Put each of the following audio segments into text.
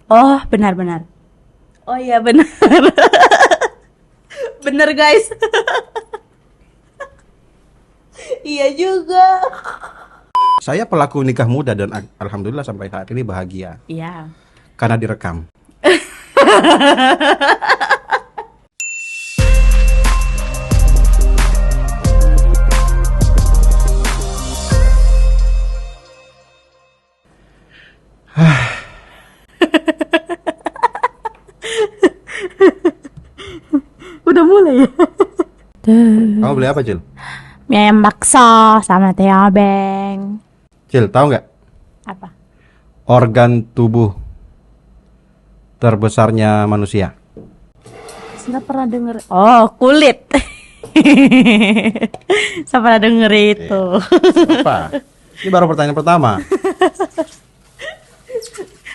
Oh, benar-benar. Oh iya benar. Bener guys. Iya juga. Saya pelaku nikah muda dan alhamdulillah sampai saat ini bahagia Iya. karena direkam. Udah mulai ya. Kamu beli apa, Cil? Mie ayam bakso sama teh obeng. Cil, tahu nggak Apa? organ tubuh terbesarnya manusia? Saya pernah denger. Oh, kulit. Saya pernah denger itu. Apa? Ini baru pertanyaan pertama.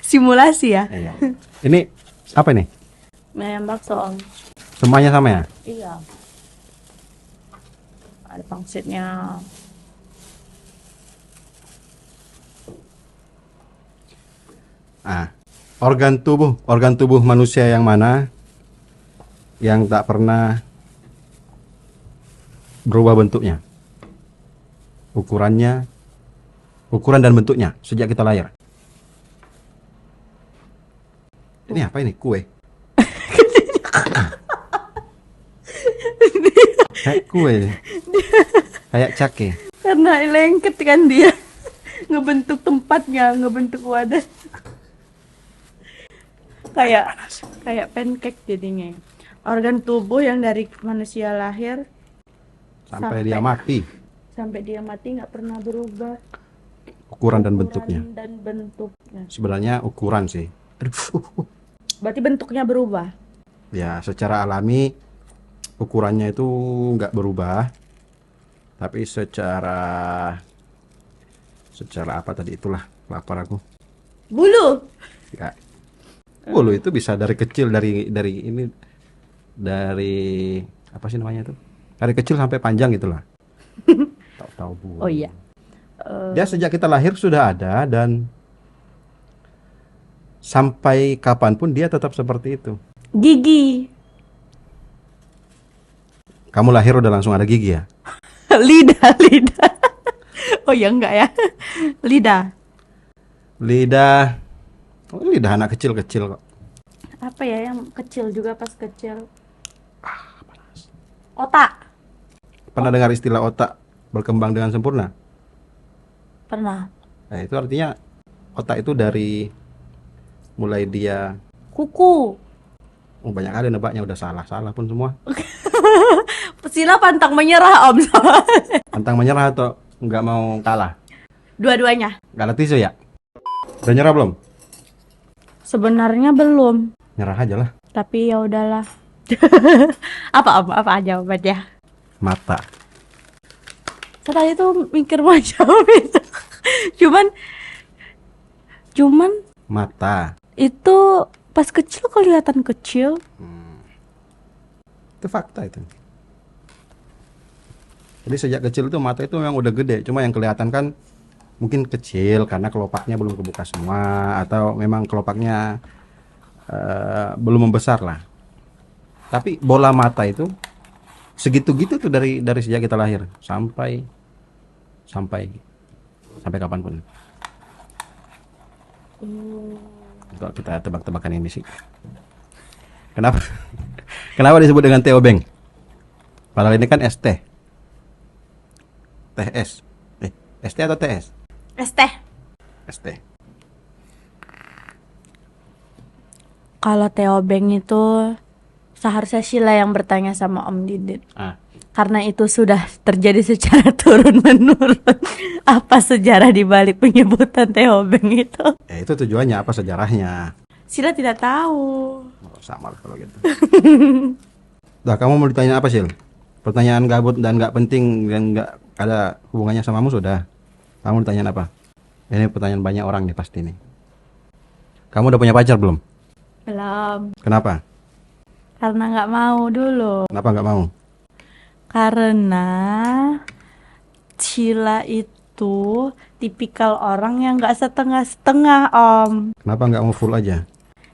Simulasi ya. Iya. Ini apa nih? Mie ayam bakso om. Semuanya sama ya? Iya. Ada pangsitnya. Ah, organ tubuh manusia yang mana yang tak pernah berubah bentuknya? Ukuran dan bentuknya sejak kita lahir. Ini apa ini? Kue. Kayak kue. Kayak cake. Karena lengket kan dia. Ngebentuk tempatnya, ngebentuk wadah. Kayak pancake jadinya. Organ tubuh yang dari manusia lahir Sampai dia mati. sampai dia mati nggak pernah berubah. Ukuran dan bentuknya. Dan bentuknya. Sebenarnya ukuran sih. Aduh. Berarti bentuknya berubah. Ya, secara alami ukurannya itu nggak berubah. Tapi secara apa tadi itulah lapar aku. Bulu. Nggak. Bulu itu bisa dari kecil dari apa sih namanya itu? Dari kecil sampai panjang gitulah. Tahu bulu. Oh iya. Dia sejak kita lahir sudah ada dan sampai kapanpun dia tetap seperti itu. Gigi. Kamu lahir udah langsung ada gigi ya? Lidah. Oh ya enggak ya. Lidah. Lidah. Oh, lidah anak kecil-kecil kok. Apa ya yang kecil juga pas kecil? Otak. Pernah dengar istilah otak berkembang dengan sempurna? Pernah. Nah, itu artinya otak itu dari mulai dia Kuku. banyak kali nebaknya udah salah pun semua. Sila pantang menyerah om. Pantang menyerah atau nggak mau kalah? Dua-duanya. Nggak ada tisu ya? Udah nyerah belum? Sebenarnya belum. Nyerah aja lah. Tapi ya udahlah. Apa aja obatnya? Mata. Saya tadi tuh mikir macam itu. Cuman Mata. itu pas kecil kelihatan kecil. Itu fakta itu. Jadi sejak kecil itu mata itu memang udah gede. Cuma yang kelihatan kan mungkin kecil karena kelopaknya belum kebuka semua. Atau memang kelopaknya belum membesar lah. Tapi bola mata itu segitu-gitu tuh dari sejak kita lahir sampai kapanpun. Kalau kita tebak-tebakan ini sih. Kenapa? Kenapa disebut dengan teh obeng? Padahal ini kan ST. TS. ST atau TS? ST. ST. Kalau Theo Beng itu seharusnya Sheila yang bertanya sama Om Didit. Karena itu sudah terjadi secara turun-menurun. Apa sejarah di balik penyebutan Theo Beng itu? Itu tujuannya apa sejarahnya? Sheila tidak tahu. Oh, sama lah kalau gitu. Dah, kamu mau ditanya apa, Sil? Pertanyaan gabut dan nggak penting dan nggak ada hubungannya samamu sudah. Kamu ditanya apa? Ini pertanyaan banyak orang nih pasti nih. Kamu udah punya pacar belum? Belum. Kenapa? Karena nggak mau dulu. Kenapa nggak mau? Karena Sheila itu tipikal orang yang nggak setengah-setengah Om. Kenapa nggak mau full aja?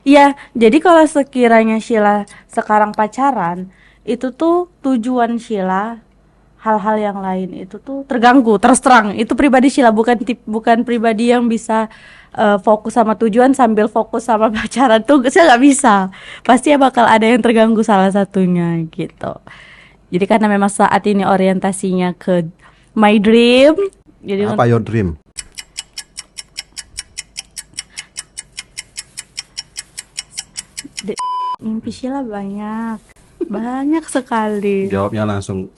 Iya, jadi kalau sekiranya Sheila sekarang pacaran, itu tuh tujuan Sheila hal-hal yang lain itu tuh terganggu, terus terang. Itu pribadi Sheila, bukan pribadi yang bisa fokus sama tujuan sambil fokus sama pacaran tuh saya nggak bisa. Pasti ya bakal ada yang terganggu salah satunya gitu. Jadi karena memang saat ini orientasinya ke my dream, jadi Apa your dream? mimpi Sheila banyak sekali. Jawabnya langsung.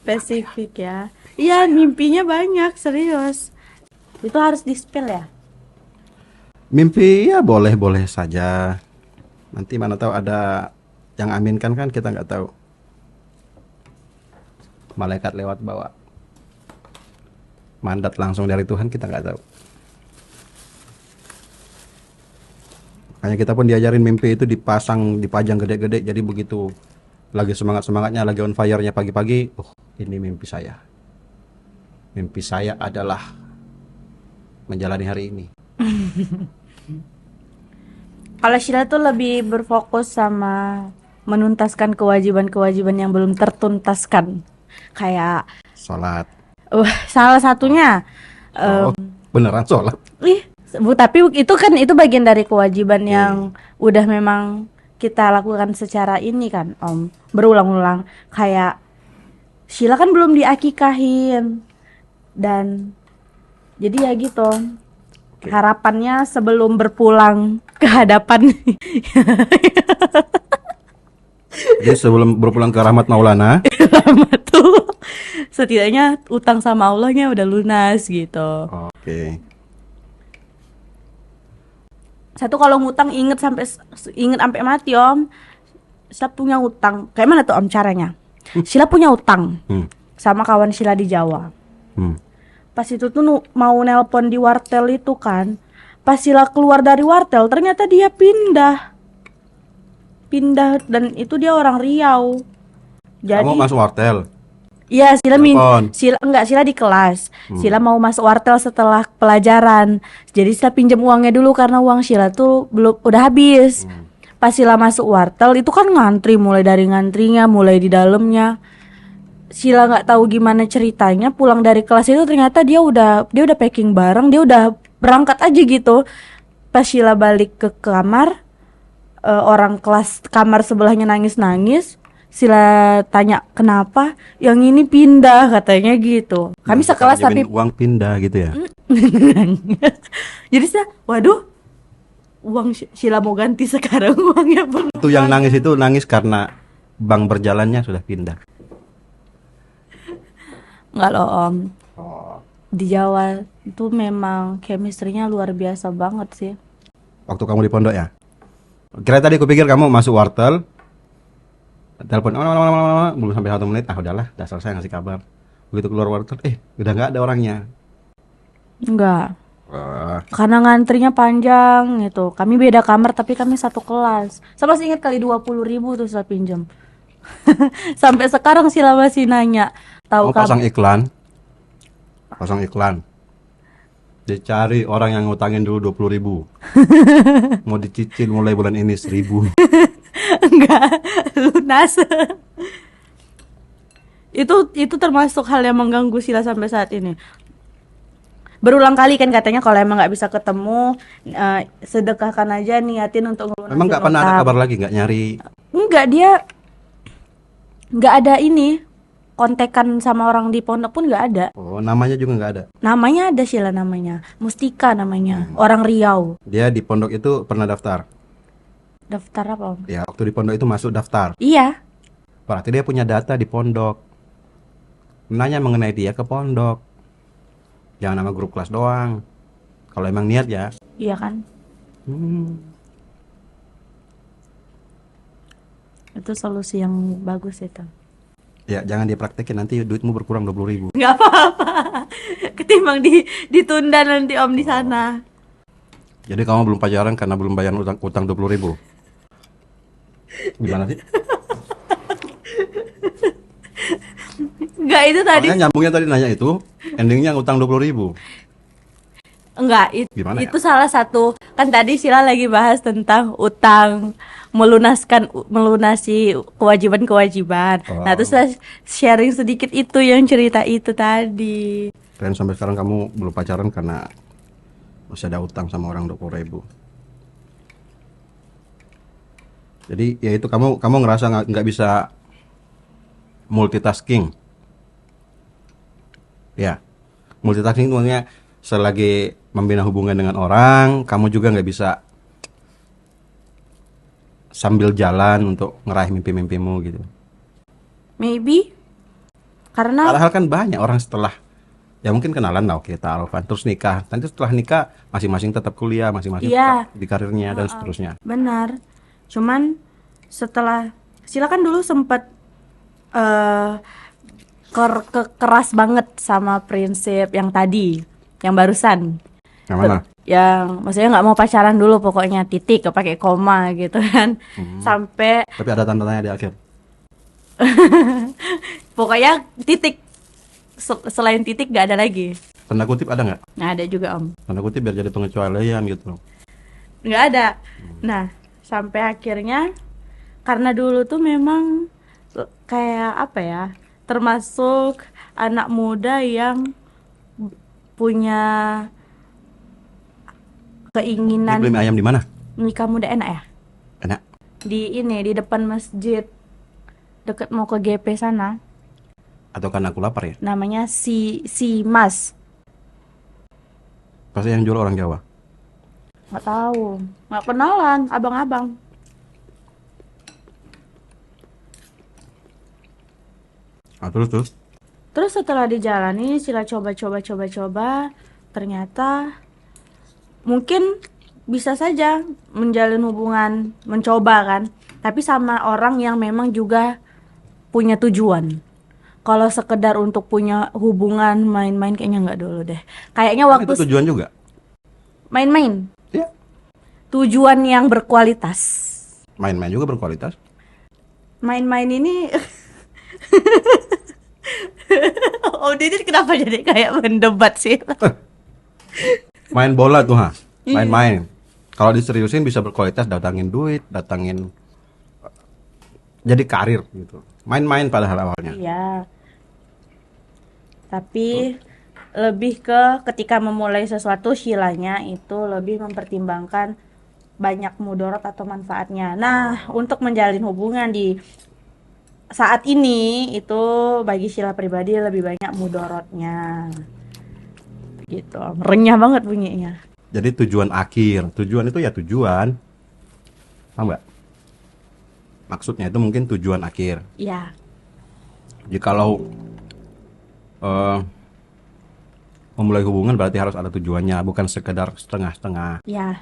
Spesifik ya. Iya, mimpinya banyak, serius. Itu harus di-spill ya. Mimpi ya boleh-boleh saja. Nanti mana tahu ada yang aminkan kan, kita nggak tahu. Malaikat lewat bawa mandat langsung dari Tuhan, kita nggak tahu. Makanya kita pun diajarin mimpi itu dipajang gede-gede. Jadi begitu lagi semangat-semangatnya, lagi on fire-nya pagi-pagi, ini mimpi saya. Mimpi saya adalah menjalani hari ini. Kalau Sheila tuh lebih berfokus sama menuntaskan kewajiban-kewajiban yang belum tertuntaskan. Kayak Sholat. salah satunya Beneran sholat. tapi itu bagian dari kewajiban yang udah memang kita lakukan secara ini kan, Om. Berulang-ulang. Kayak Sheila kan belum diakikahin. Dan jadi ya gitu. Harapannya sebelum berpulang ke hadapan Jadi sebelum berpulang ke rahmat Maulana, lama tuh setidaknya utang sama Allahnya udah lunas gitu. oke. Satu, kalau ngutang inget sampai mati, Om. Sheila punya utang. Kayak mana tuh, Om, caranya? Sheila punya utang sama kawan Sheila di Jawa. Pas itu tuh mau nelpon di wartel itu kan, pas Sheila keluar dari wartel ternyata dia pindah dan itu dia orang Riau. Jadi Kamu masuk wartel? iya, Telepon. Sheila di kelas. Sheila mau masuk wartel setelah pelajaran. Jadi Sheila pinjam uangnya dulu karena uang Sheila tuh udah habis. Pas Sheila masuk wartel itu kan ngantri, mulai dari ngantrinya, mulai di dalamnya. Sheila nggak tahu gimana ceritanya, pulang dari kelas itu ternyata dia udah packing barang, dia udah berangkat aja gitu. Pas Sheila balik ke kamar, orang kelas kamar sebelahnya nangis-nangis. Sheila tanya kenapa, yang ini pindah katanya gitu. Kami sekelas tapi uang pindah gitu ya. jadi waduh, uang Sheila mau ganti sekarang, uangnya belum. Itu yang nangis itu nangis karena bank berjalannya sudah pindah. Enggak loh, Om. Di Jawa itu memang chemistry-nya luar biasa banget sih. Waktu kamu di pondok ya? Kira tadi aku pikir kamu masuk wartel, telepon, belum sampai 1 menit, udahlah, udah selesai ngasih kabar. Begitu keluar wartel, udah nggak ada orangnya. Enggak. Karena ngantrinya panjang gitu. Kami beda kamar tapi kami satu kelas. Saya masih ingat kali 20.000 tuh saya pinjam. Sampai sekarang Sheila masih nanya. Tahu pasang iklan. Dicari orang yang ngutangin dulu 20.000. Mau dicicil mulai bulan ini 1.000. Enggak lunas. Itu termasuk hal yang mengganggu Sheila sampai saat ini. Berulang kali kan katanya kalau emang nggak bisa ketemu, sedekahkan aja, niatin untuk ngelunasin. Emang nggak pernah ada kabar lagi, nggak nyari? Enggak, dia nggak ada ini, kontekan sama orang di pondok pun nggak ada. Oh, namanya juga nggak ada? Namanya ada Sheila, namanya Mustika namanya, orang Riau. Dia di pondok itu pernah daftar? Daftar apa, Om? Ya, waktu di pondok itu masuk daftar. Iya. Berarti dia punya data di pondok. Nanya mengenai dia ke pondok. Jangan nama grup kelas doang. Kalau emang niat ya. Iya kan? Itu solusi yang bagus itu. Ya, jangan dipraktekin, nanti duitmu berkurang 20.000. Nggak apa-apa. Ketimbang ditunda nanti, Om, di sana. Jadi kamu belum pacaran karena belum bayar utang 20.000. Gimana sih? Enggak, itu tadi. Makanya nyambungnya tadi nanya itu, endingnya utang 20.000. Enggak, Gimana itu salah satu. Kan tadi Sila lagi bahas tentang utang, melunasi kewajiban-kewajiban. Nah, terus saya sharing sedikit itu yang cerita itu tadi. Dan sampai sekarang kamu belum pacaran karena masih ada utang sama orang 20.000. Jadi ya itu kamu ngerasa nggak bisa multitasking. Ya, multitasking itu maksudnya selagi membina hubungan dengan orang, kamu juga nggak bisa sambil jalan untuk ngeraih mimpi-mimpimu gitu. Maybe karena Padahal kan banyak orang setelah ya mungkin kenalan lah, oke, ta'arufan, terus nikah. Nanti setelah nikah masing-masing tetap kuliah, masing-masing iya, tetap di karirnya dan seterusnya. benar. Cuman setelah Sila kan dulu sempat eh keras banget sama prinsip yang tadi, yang barusan. Yang mana? Yang maksudnya nggak mau pacaran dulu, pokoknya titik, pakai koma gitu kan. Sampai Tapi ada tanda tanya di akhir. pokoknya titik. Selain titik nggak ada lagi. Tanda kutip ada nggak? Nah, ada juga Om. Tanda kutip biar jadi pengecualian gitu. Nggak ada. Nah, sampai akhirnya karena dulu tuh memang kayak apa ya, termasuk anak muda yang punya Ini keinginan beli mie ayam di mana? nikah muda. Enak ya? Enak. Di depan masjid deket mau ke GP sana, Atau karena aku lapar ya? namanya si Mas. Pasti yang jual orang Jawa. Nggak tahu, nggak kenalan, abang-abang. Ah, terus. Terus setelah dijalani, Sila coba, ternyata mungkin bisa saja menjalin hubungan, mencoba kan, tapi sama orang yang memang juga punya tujuan. Kalau sekedar untuk punya hubungan main-main kayaknya nggak dulu deh. Kayaknya Kan waktu itu tujuan juga. main-main, Ya, tujuan yang berkualitas. main-main juga berkualitas. Main-main ini Oh, Didit kenapa jadi kayak mendebat sih? Main bola tuh, ha. Main-main. Kalau diseriusin bisa berkualitas, datangin duit, datangin jadi karir gitu. Main-main padahal awalnya. Iya. Tapi lebih ke ketika memulai sesuatu, Shilanya itu lebih mempertimbangkan banyak mudarat atau manfaatnya. Nah, untuk menjalin hubungan di saat ini itu bagi Shila pribadi lebih banyak mudaratnya. Gitu. Renyah banget bunyinya. Jadi tujuan akhir. Tujuan itu ya tujuan. Paham nggak? Maksudnya itu mungkin tujuan akhir. Iya. Jadi kalau memulai hubungan berarti harus ada tujuannya, bukan sekedar setengah-setengah. Iya.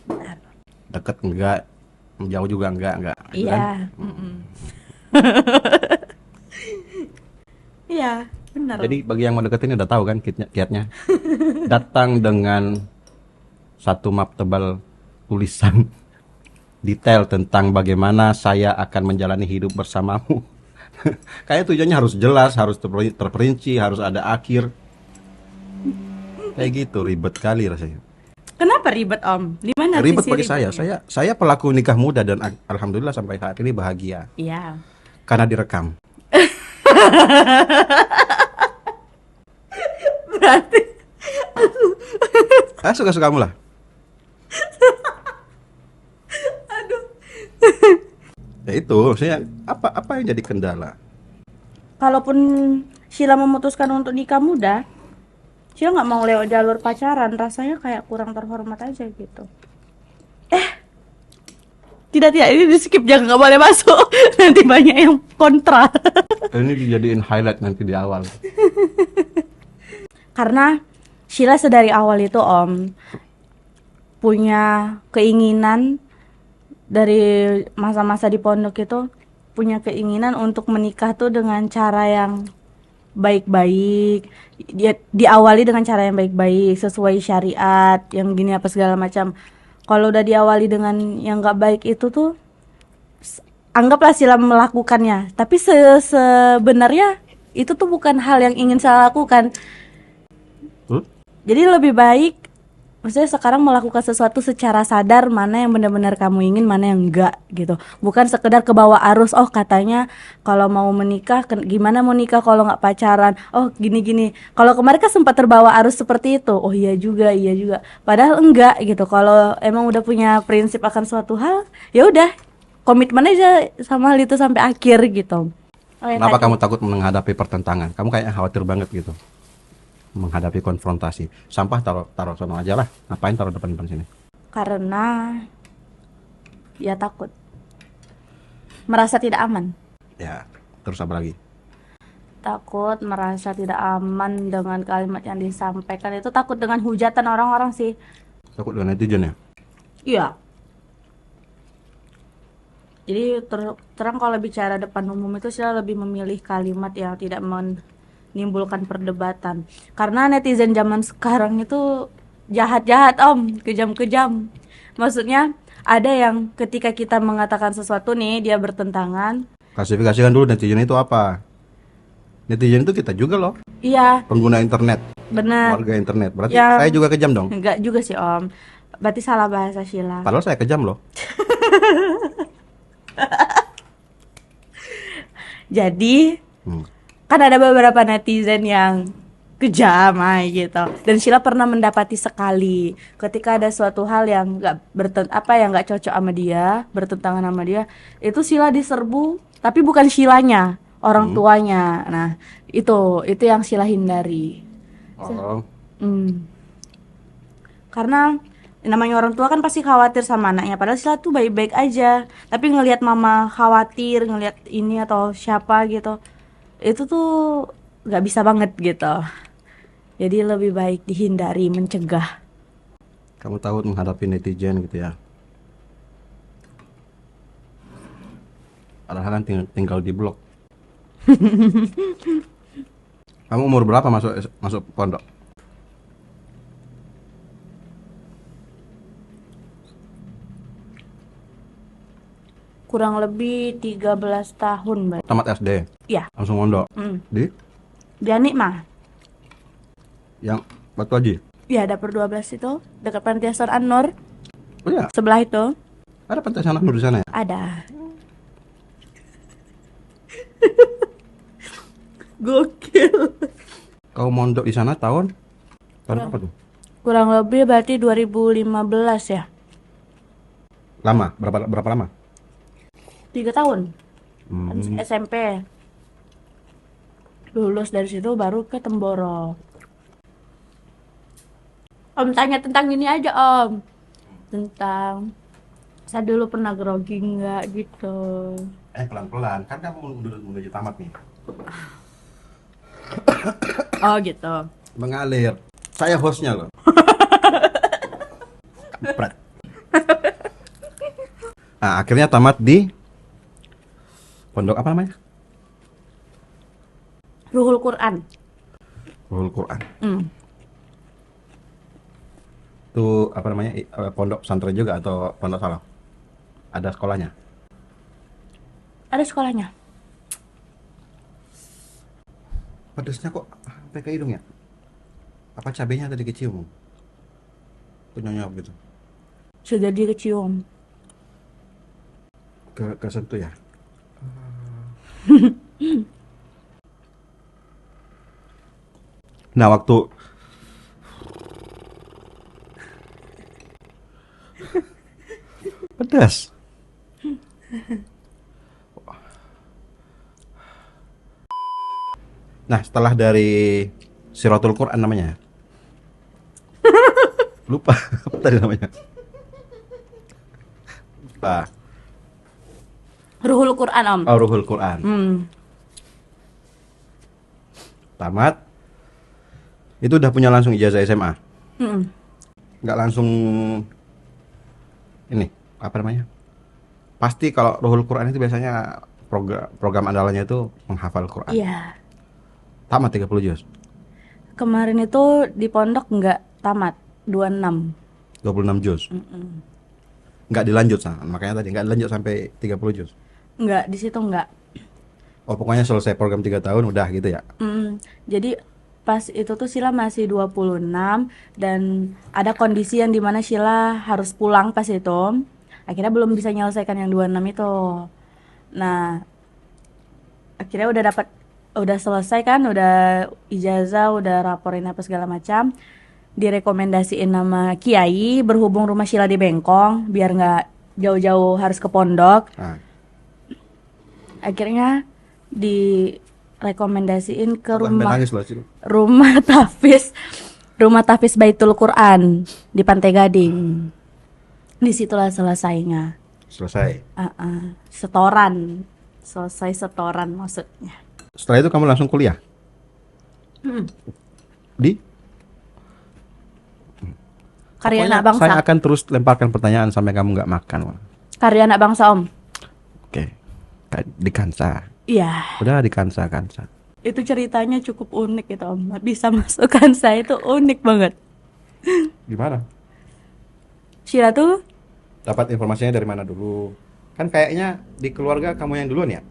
Benar. Deket enggak, jauh juga enggak. Gitu kan? Iya. Iya, benar. Jadi bagi yang mau deketin udah tahu kan kiatnya. Datang dengan satu map tebal tulisan detail tentang bagaimana saya akan menjalani hidup bersamamu. Kayak tujuannya harus jelas, harus terperinci, harus ada akhir. Kayak gitu, ribet kali rasanya. Kenapa ribet Om? Di mana Ribet sisi bagi ribetnya? saya pelaku nikah muda dan alhamdulillah sampai saat ini bahagia Iya. karena direkam. Berarti Suka-suka kamu lah. Ya itu, saya apa yang jadi kendala? kalaupun Sheila memutuskan untuk nikah muda, Sheila nggak mau lewat jalur pacaran, rasanya kayak kurang terhormat aja gitu. Tidak, ini di skip, jangan, nggak boleh masuk. Nanti banyak yang kontra. Ini dijadiin highlight nanti di awal. Karena Sheila sedari awal itu Om punya keinginan, dari masa-masa di pondok itu punya keinginan untuk menikah tuh dengan cara yang baik-baik. Dia diawali dengan cara yang baik-baik sesuai syariat, yang gini apa segala macam. Kalau udah diawali dengan yang nggak baik itu tuh anggaplah Sila melakukannya, tapi sebenarnya itu tuh bukan hal yang ingin saya lakukan. Jadi lebih baik Maksudnya sekarang melakukan sesuatu secara sadar, mana yang benar-benar kamu ingin, mana yang enggak gitu. Bukan sekedar ke bawah arus, oh katanya kalau mau menikah gimana mau nikah kalau nggak pacaran, oh gini-gini. Kalau kemarin kan sempat terbawa arus seperti itu, oh iya juga, iya juga. Padahal enggak gitu. Kalau emang udah punya prinsip akan suatu hal, ya udah komitmen aja sama hal itu sampai akhir gitu. Oh ya Kenapa tadi. kamu takut menghadapi pertentangan? Kamu kayaknya khawatir banget gitu menghadapi konfrontasi. Sampah taruh taruh sono aja lah. Ngapain taruh depan-depan sini? Karena ya takut, merasa tidak aman. Ya, terus apa lagi? Takut merasa tidak aman dengan kalimat yang disampaikan, itu takut dengan hujatan orang-orang sih. Takut dengan netizen ya? Iya. Jadi terang kalau bicara depan umum itu saya lebih memilih kalimat yang tidak menimbulkan perdebatan. Karena netizen zaman sekarang itu jahat-jahat om, kejam-kejam. Maksudnya ada yang ketika kita mengatakan sesuatu nih dia bertentangan. Klasifikasikan dulu netizen itu apa? Netizen itu kita juga loh, Iya, pengguna internet, benar. warga internet. Berarti Yang saya juga kejam dong. enggak juga sih om. Berarti salah bahasa Sheila. Padahal saya kejam loh. Jadi Hmm. kan ada beberapa netizen yang kejam gitu. Dan Sheila pernah mendapati sekali ketika ada suatu hal yang yang nggak cocok sama dia, bertentangan sama dia, itu Sheila diserbu, tapi bukan Sheilanya, orang tuanya. Nah, itu yang Sheila hindari. Oh, Hmm. Karena namanya orang tua kan pasti khawatir sama anaknya, padahal Sheila tuh baik-baik aja. Tapi ngelihat mama khawatir, ngelihat ini atau siapa gitu, itu tuh nggak bisa banget gitu. Jadi lebih baik dihindari, mencegah. kamu tahu menghadapi netizen gitu ya. Padahal kan tinggal di blok. Kamu umur berapa masuk masuk pondok? Kurang lebih 13 tahun, Mbak. Tamat SD, Iya. langsung pondok. Di Dianik mah. yang Batu Haji. Ya, dapur 12 itu dekat Panti Asuhan An-Nur. Oh ya, Sebelah itu ada pantai sana di sana ya. ada. Gokil. Kau mondok di sana tahun apa tuh? Kurang lebih berarti 2015 ya. Lama? Berapa lama? 3 tahun. Hmm. SMP. Lulus dari situ baru ke Temboro. Om tanya tentang ini aja om. Tentang saya dulu pernah grogi nggak gitu. Pelan-pelan, kan kamu menuju tamat nih. Oh gitu. Mengalir. Saya hostnya loh. Kampret. Nah, akhirnya tamat di pondok apa namanya? Ruhul Quran. Ruhul Quran. Hmm. Itu apa namanya? Pondok pesantren juga atau pondok salaf? Ada sekolahnya. Ada sekolahnya. Pedesnya kok sampai ke hidung ya? Apa cabenya tadi kecium? Penyonyok gitu. Sudah dikecium. Kesentuh ya? Nah, waktu pedas. Nah, setelah dari Siratul Quran namanya. Lupa apa tadi namanya? Lupa. Ruhul Quran om. Oh, Ruhul Quran. Tamat. Itu udah punya langsung ijazah SMA. Nggak langsung ini apa namanya? Pasti kalau Ruhul Quran itu biasanya program andalannya itu menghafal Quran. Iya. Tamat 30 juz. Kemarin itu di pondok nggak tamat 26. 26 juz. Nggak dilanjut makanya tadi nggak dilanjut sampai 30 juz. Nggak, di situ nggak. Oh, pokoknya selesai program 3 tahun udah gitu ya. Jadi pas itu tuh Sheila masih 26 dan ada kondisi yang dimana Sheila harus pulang pas itu. Akhirnya belum bisa menyelesaikan yang 26 itu. Nah, akhirnya udah selesai kan, udah ijazah, udah raporin apa segala macam. Direkomendasiin nama kiai, berhubung rumah Sheila di Bengkong, biar nggak jauh-jauh harus ke pondok. Akhirnya direkomendasiin ke rumah Tahfiz Baitul Quran di Pantai Gading. Disitulah selesainya. Selesai setoran maksudnya. Setelah itu kamu langsung kuliah? Di? Karya Anak Bangsa. Saya akan terus lemparkan pertanyaan sampai kamu nggak makan. Karya Anak Bangsa, Om. Oke. Di Kansa. Iya. Udah di Kansa. Itu ceritanya cukup unik itu, Om. Bisa masuk Kansa itu unik banget. Gimana? Sheila tuh dapat informasinya dari mana dulu? Kan kayaknya di keluarga kamu yang duluan ya?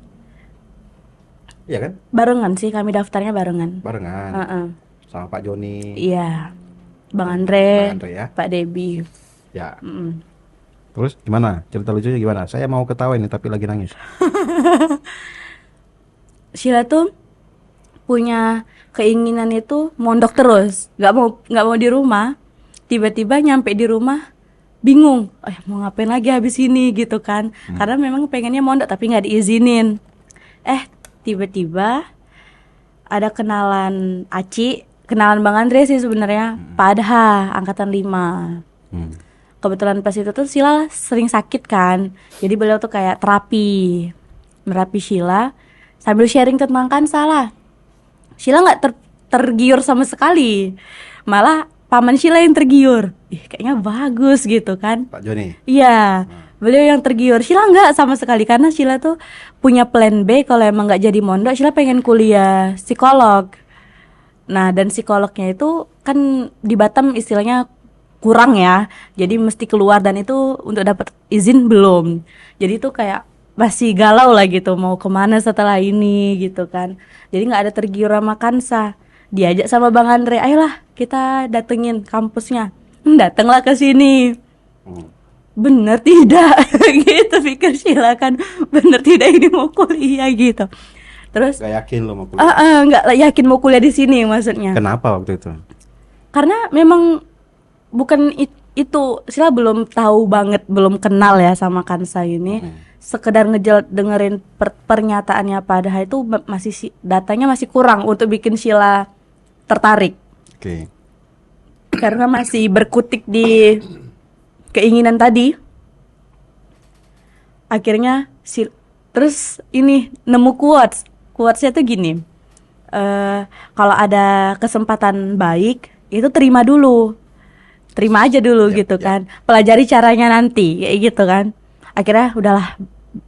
Iya kan? Barengan sih, kami daftarnya barengan. Sama Pak Joni. Iya. Bang Andre ya? Pak Debi. Ya. Terus gimana? Cerita lucunya gimana? Saya mau ketawa ini tapi lagi nangis. Sheila tuh punya keinginan itu mondok terus, nggak mau di rumah. Tiba-tiba nyampe di rumah bingung, mau ngapain lagi habis ini gitu kan? Karena memang pengennya mondok tapi nggak diizinin. Tiba-tiba ada kenalan kenalan Bang Andre sih sebenarnya, Pak Adha, angkatan 5. Kebetulan pas itu tuh Sheila sering sakit kan, jadi beliau tuh kayak merapi Sheila sambil sharing tentang Kansa lah. Sheila nggak tergiur sama sekali, malah paman Sheila yang tergiur. Kayaknya bagus gitu kan. Pak Joni? Iya, beliau yang tergiur. Sheila nggak sama sekali, karena Sheila tuh punya plan B kalau emang nggak jadi mondok. Sheila pengen kuliah psikolog. Nah, dan psikolognya itu kan di Batam istilahnya kurang ya, jadi mesti keluar, dan itu untuk dapat izin belum. Jadi tuh kayak masih galau lah gitu, mau kemana setelah ini gitu kan. Jadi nggak ada tergiur sama Kansa. Diajak sama Bang Andre, ayolah kita datengin kampusnya. Datanglah ke sini. Bener tidak? Gitu pikir Sheila kan, bener tidak ini mau kuliah gitu. Terus gak yakin lo mau kuliah? Nggak yakin mau kuliah di sini maksudnya. Kenapa waktu itu? Karena memang bukan itu, Sheila belum tahu banget, belum kenal ya sama Kansa ini. Sekedar dengerin pernyataannya Pak Adha itu masih datanya masih kurang untuk bikin Sheila tertarik. Karena masih berkutik di keinginan tadi. Akhirnya terus ini nemu quotesnya tuh gini. Kalau ada kesempatan baik itu terima aja dulu gitu kan. Pelajari caranya nanti kayak gitu kan. Akhirnya udahlah,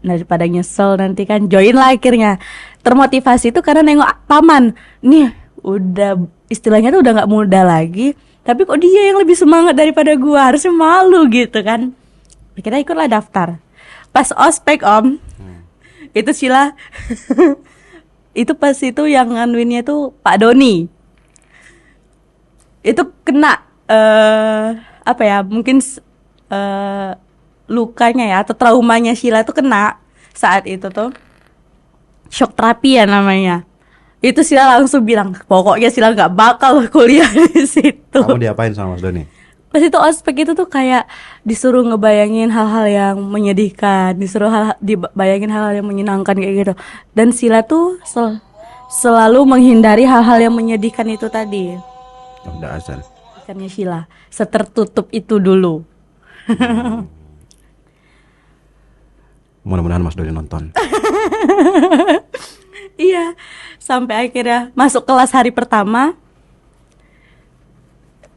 daripada nyesel nanti kan, join lah akhirnya. Termotivasi itu karena nengok paman nih udah istilahnya tuh udah nggak muda lagi, tapi kok dia yang lebih semangat daripada gua, harusnya malu gitu kan. Akhirnya ikutlah daftar. Pas ospek, Om, itu Sheila itu pas itu yang nganuinnya tuh Pak Doni. Itu kena mungkin lukanya ya atau traumanya Sheila tuh kena saat itu tuh shock terapi ya namanya. Itu Sheila langsung bilang pokoknya Sheila nggak bakal kuliah di situ. Kamu diapain sama Mas Doni? Pas itu ospek itu tuh kayak disuruh ngebayangin hal-hal yang menyedihkan, dibayangin hal-hal yang menyenangkan kayak gitu. Dan Sheila tuh selalu menghindari hal-hal yang menyedihkan itu tadi. Udah asal. Karena Sheila setertutup itu dulu. Mudah-mudahan Mas Doni nonton. Iya, sampai akhirnya masuk kelas hari pertama,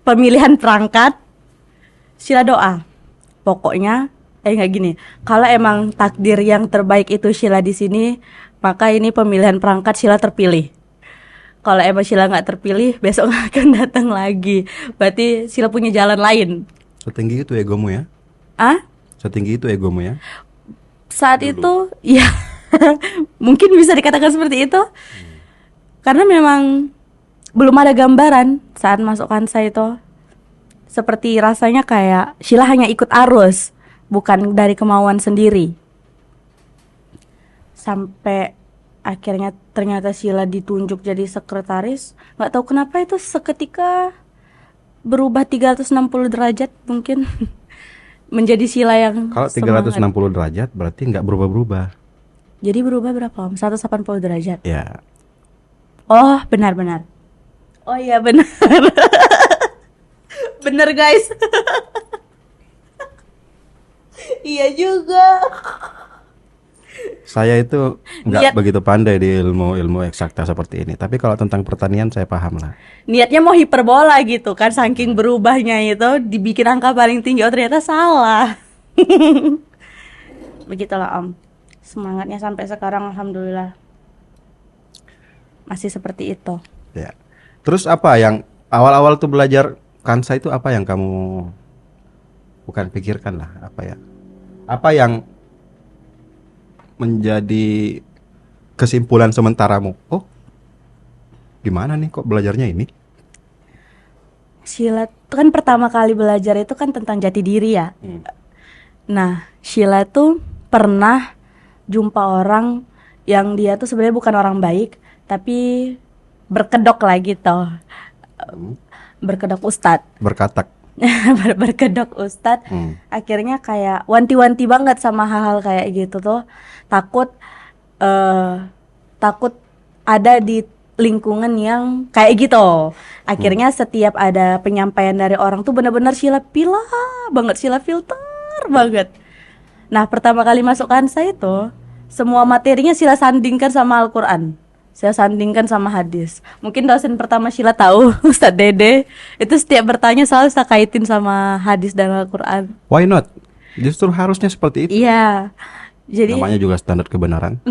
pemilihan perangkat, Sheila doa. Pokoknya, nggak gini. Kalau emang takdir yang terbaik itu Sheila di sini, maka ini pemilihan perangkat Sheila terpilih. Kalau emang Sheila nggak terpilih, besok nggak akan datang lagi. Berarti Sheila punya jalan lain. Setinggi itu egomu ya? Setinggi itu egomu ya? Saat dulu itu, ya mungkin bisa dikatakan seperti itu. Karena memang belum ada gambaran saat masuk Kansa itu. Seperti rasanya kayak Sheila hanya ikut arus, bukan dari kemauan sendiri. Sampai akhirnya ternyata Sheila ditunjuk jadi sekretaris. Nggak tahu kenapa itu seketika berubah 360 derajat mungkin. Menjadi Sheila yang Kalau semangat. 360 derajat berarti nggak berubah-berubah. Jadi berubah berapa Om? 180 derajat. Ya, Oh benar-benar. Oh iya benar. Bener guys. Iya juga. saya itu nggak Niat begitu pandai di ilmu eksakta seperti ini. Tapi kalau tentang pertanian saya paham lah. niatnya mau hiperbola gitu kan, saking berubahnya itu dibikin angka paling tinggi, oh ternyata salah. Begitulah Om. Semangatnya sampai sekarang alhamdulillah masih seperti itu. Ya. Terus apa yang awal-awal tuh belajar Kansa itu apa yang kamu bukan pikirkan lah, apa ya? Apa yang menjadi kesimpulan sementaramu? Oh, gimana nih kok belajarnya ini? Sheila tuh kan pertama kali belajar itu kan tentang jati diri ya. Nah, Sheila tuh pernah jumpa orang yang dia tuh sebenarnya bukan orang baik, tapi berkedok lah gitu. Berkedok ustadz. Berkatak. Berkedok ustadz. Akhirnya kayak wanti-wanti banget sama hal-hal kayak gitu tuh. Takut takut ada di lingkungan yang kayak gitu. Akhirnya setiap ada penyampaian dari orang tuh benar-benar Sheila pilah banget, Sheila filter banget. Nah, pertama kali masuk Kansa itu, semua materinya Sheila sandingkan sama Al-Quran. Saya sandingkan sama hadis. Mungkin dosen pertama Sheila tahu, Ustadz Dede. Itu setiap bertanya selalu saya kaitin sama hadis dan Al-Quran. Why not? Justru harusnya seperti itu. Iya. Jadi Namanya juga standar kebenaran.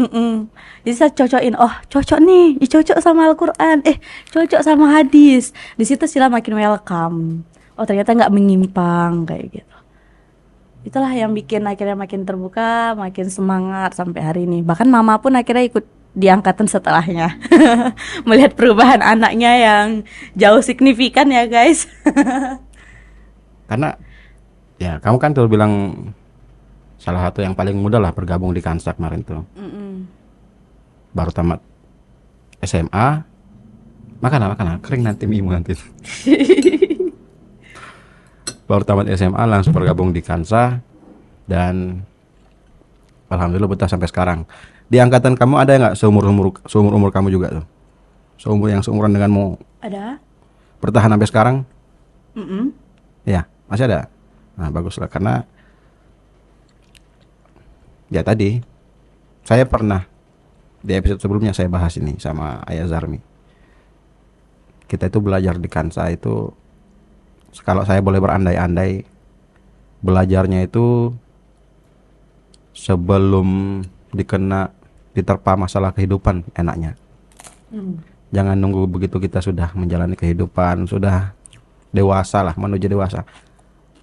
Jadi saya cocokin, oh cocok nih, cocok sama Al-Quran, cocok sama hadis. Di situ Sheila makin welcome. Oh ternyata nggak menyimpang kayak gitu. Itulah yang bikin akhirnya makin terbuka, makin semangat sampai hari ini. Bahkan mama pun akhirnya ikut di angkatan setelahnya. Melihat perubahan anaknya yang jauh signifikan ya guys. Karena ya kamu kan tuh bilang salah satu yang paling mudah lah bergabung di Kansa kemarin tuh. Baru tamat SMA. Makan kering nanti mimu nanti. Baru tamat SMA langsung bergabung di Kansa dan alhamdulillah betah sampai sekarang. Di angkatan kamu ada nggak seumur umur kamu juga tuh? Seumuran denganmu Ada? bertahan sampai sekarang? Mm-mm. Ya, masih ada. Nah, baguslah karena ya tadi saya pernah di episode sebelumnya saya bahas ini sama Ayah Zarmi. Kita itu belajar di Kansa itu, kalau saya boleh berandai-andai, belajarnya itu sebelum diterpa masalah kehidupan enaknya. Jangan nunggu begitu kita sudah menjalani kehidupan, sudah dewasa lah, menuju dewasa,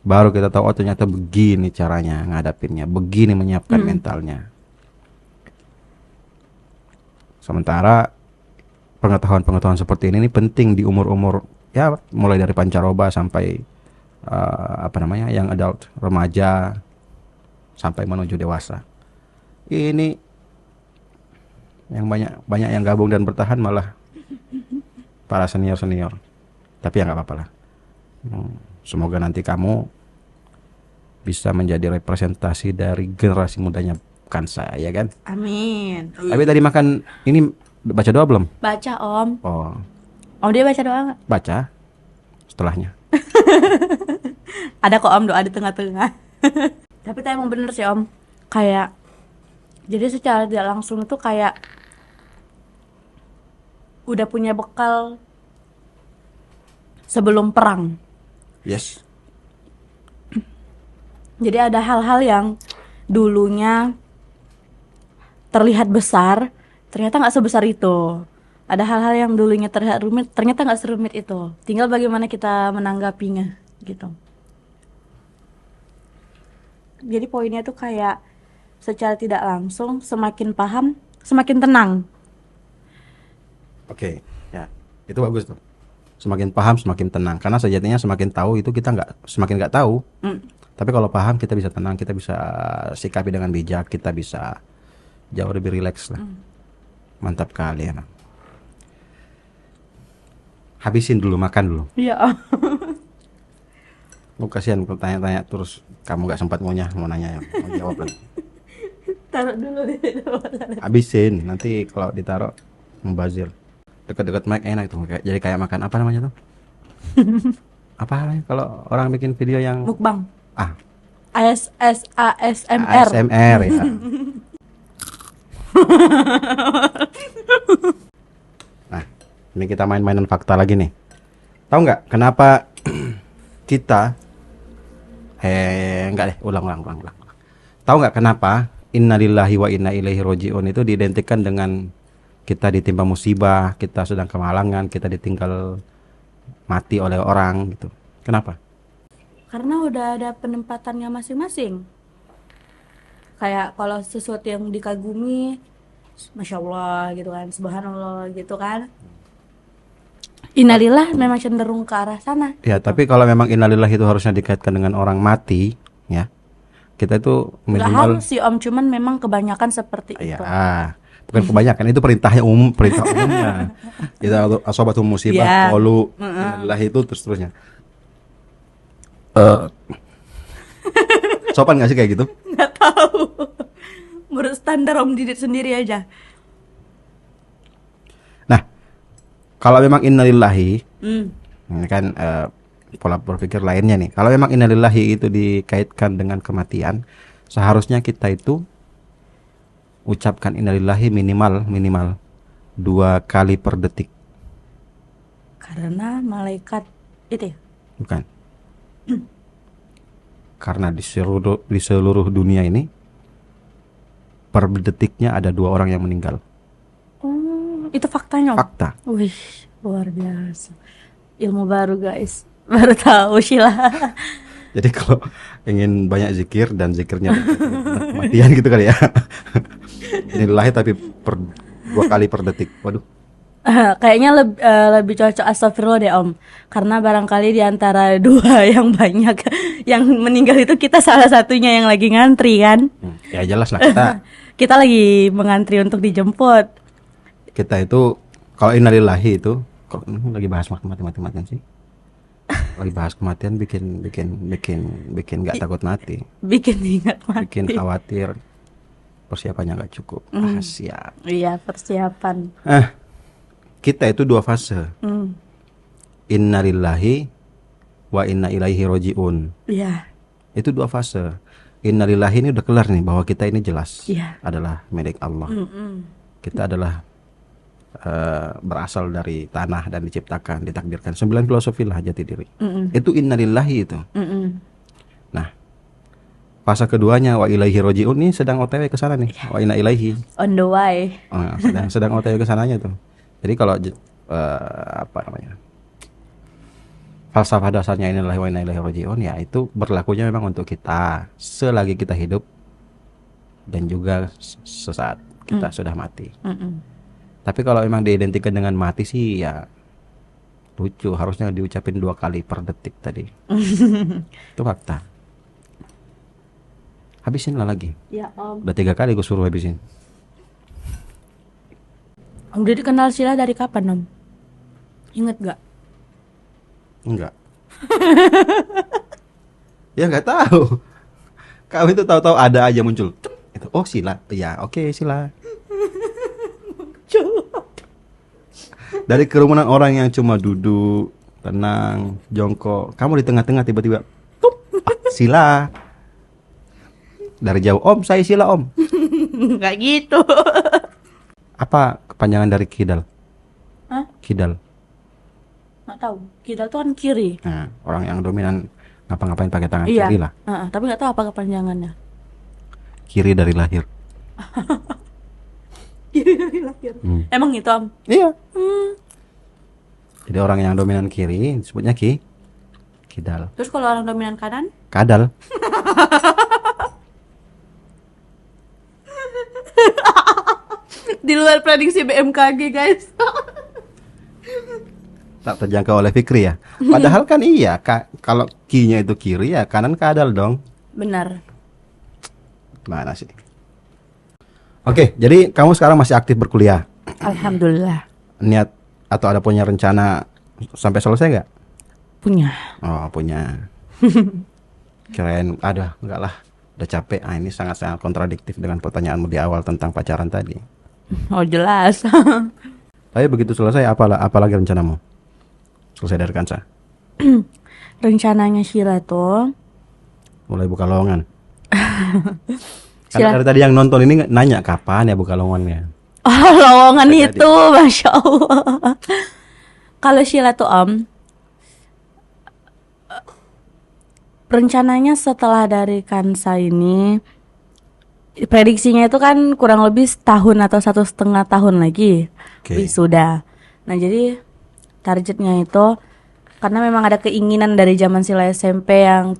baru kita tahu oh ternyata begini caranya ngadapinnya, begini menyiapkan mentalnya. Sementara pengetahuan seperti ini penting di umur-umur ya mulai dari pancaroba sampai yang adult, remaja sampai menuju dewasa. Ini yang banyak yang gabung dan bertahan malah para senior. Tapi ya nggak apa-apa lah. Semoga nanti kamu bisa menjadi representasi dari generasi mudanya Kansa, ya kan? Amin. Tapi tadi makan ini baca doa belum? Baca Om. Oh, Om dia baca doa nggak? baca setelahnya. Ada kok Om doa di tengah-tengah. Tapi tuh emang bener sih Om. Kayak jadi secara tidak langsung tuh kayak udah punya bekal sebelum perang. Yes. Jadi ada hal-hal yang dulunya terlihat besar, ternyata nggak sebesar itu. Ada hal-hal yang dulunya terlihat rumit, ternyata nggak serumit itu. Tinggal bagaimana kita menanggapinya, gitu. Jadi poinnya tuh kayak secara tidak langsung semakin paham, semakin tenang. Oke, ya. Itu bagus tuh. Semakin paham semakin tenang. Karena sejatinya semakin tahu itu kita semakin nggak tahu. Tapi kalau paham kita bisa tenang, kita bisa sikapi dengan bijak, kita bisa jauh lebih rileks lah. Mantap kali emang. Habisin dulu, makan dulu. Iya. Lu kasihan kalau tanya-tanya terus kamu nggak sempat mau nanya mau jawab lagi. Taruh dulu di Habisin, nanti kalau ditaruh membazir. Dekat-dekat mic enak tuh, jadi kayak makan apa namanya tuh? Apa namanya kalau orang bikin video yang mukbang. ASMR. ASMR Ya. Nah, ini kita main-mainan fakta lagi nih. Tahu nggak kenapa kita enggak deh, ulang. Tahu nggak kenapa innalillahi wa inna ilaihi rojiun itu diidentikan dengan kita ditimpa musibah, kita sedang kemalangan, kita ditinggal mati oleh orang gitu. Kenapa? Karena udah ada penempatannya masing-masing. Kayak kalau sesuatu yang dikagumi, Masya Allah gitu kan, Subhanallah gitu kan. Innalillah memang cenderung ke arah sana. Ya, tapi kalau memang innalillah itu harusnya dikaitkan dengan orang mati, ya. Kita itu Gak minimal harus sih Om, cuman memang kebanyakan seperti ya, itu. bukan kebanyakan, itu perintah umumnya. Kita asobatul musibah, Ya. qalu innalillah itu terusnya. Sopan gak sih kayak gitu? Nggak tahu. Menurut standar Om Didit sendiri aja. Nah, kalau memang innalillahi, ini kan pola berpikir lainnya nih. Kalau memang innalillahi itu dikaitkan dengan kematian, seharusnya kita itu ucapkan innalillahi minimal 2 kali per detik. Karena malaikat itu ya? Bukan. Karena di seluruh dunia ini per detiknya ada 2 orang yang meninggal. Oh, itu faktanya Om? Fakta. Wih, luar biasa. Ilmu baru guys. Baru tahu Sheila. Jadi kalau ingin banyak zikir dan zikirnya kematian gitu kali ya. Innalillahi tapi 2 kali per detik. Waduh. Kayaknya lebih cocok astagfirullah deh Om. Karena barangkali di antara 2 yang banyak yang meninggal itu kita salah satunya yang lagi ngantri kan. Ya jelas lah kita. Kita lagi mengantri untuk dijemput. Kita itu kalau innalillahi itu kok lagi bahas mati-matian sih. Lagi bahas kematian bikin nggak takut mati. Bikin ingat mati. Bikin khawatir. Persiapannya nggak cukup. Siap. Iya, persiapan. Kita itu 2 fase. Innalillahi wa inna ilaihi rojiun. Iya. Itu 2 fase. Innalillahi ini udah kelar nih bahwa kita ini jelas adalah milik Allah. Kita adalah berasal dari tanah dan diciptakan, ditakdirkan. 9 filosofi lah jati diri. Itu innalillahi itu. Nah, fase keduanya wa ilaihi rojiun ini sedang OTW ke sana nih. Wa inna ilaihi. On the way. Sedang OTW ke sananya tuh. Jadi kalau apa namanya? Falsafah dasarnya innalillahi wa inna ilaihi rojiun ya itu berlakunya memang untuk kita selagi kita hidup dan juga sesaat kita sudah mati. Tapi kalau memang diidentikan dengan mati sih ya lucu, harusnya diucapin 2 kali per detik tadi. Itu fakta. Habisin lah lagi. Ya Om. Udah 3 kali gue suruh habisin. Om Didi kenal Sheila dari kapan Om? Ingat gak? Enggak. Ya nggak tahu. Kau itu tahu-tahu ada aja muncul. Itu oh Sheila. Ya oke, Sheila. Dari kerumunan orang yang cuma duduk tenang, jongkok, kamu di tengah-tengah tiba-tiba Sheila. Dari jauh, Om, saya Sheila, Om. Gak gitu. Apa kepanjangan dari Kidal? Hah? Kidal. Gak tahu. Kidal tuh kan kiri. Nah, orang yang dominan ngapa-ngapain pakai tangan Iya. kiri lah. Tapi gak tahu apa kepanjangannya. Kiri dari lahir. Kiri dari lahir. Emang gitu Om? Iya. Jadi orang yang dominan kiri disebutnya Kidal. Terus kalau orang dominan kanan? Kadal. Di luar prediksi BMKG guys. tak terjangkau oleh Fikri ya. Padahal kan iya, kalau Q-nya itu kiri ya kanan kadal dong. Benar. Mana sih? Oke, jadi kamu sekarang masih aktif berkuliah. Alhamdulillah. Niat atau ada punya rencana sampai selesai nggak? Punya. Oh, punya. Kirain ada, enggak lah. Udah capek. Ini sangat-sangat kontradiktif dengan pertanyaanmu di awal tentang pacaran tadi. Oh jelas. Tapi begitu selesai apalagi rencanamu? Selesai dari Kansa. Rencananya Sheila tuh Mulai buka lowongan. Karena dari tadi yang nonton ini nanya kapan ya buka lowongannya. Oh, lowongan itu, Masya Allah. Kalau Sheila tuh rencananya setelah dari Kansa ini, prediksinya itu kan kurang lebih setahun atau 1,5 tahun lagi wisuda. Nah jadi targetnya itu, karena memang ada keinginan dari zaman Sheila SMP yang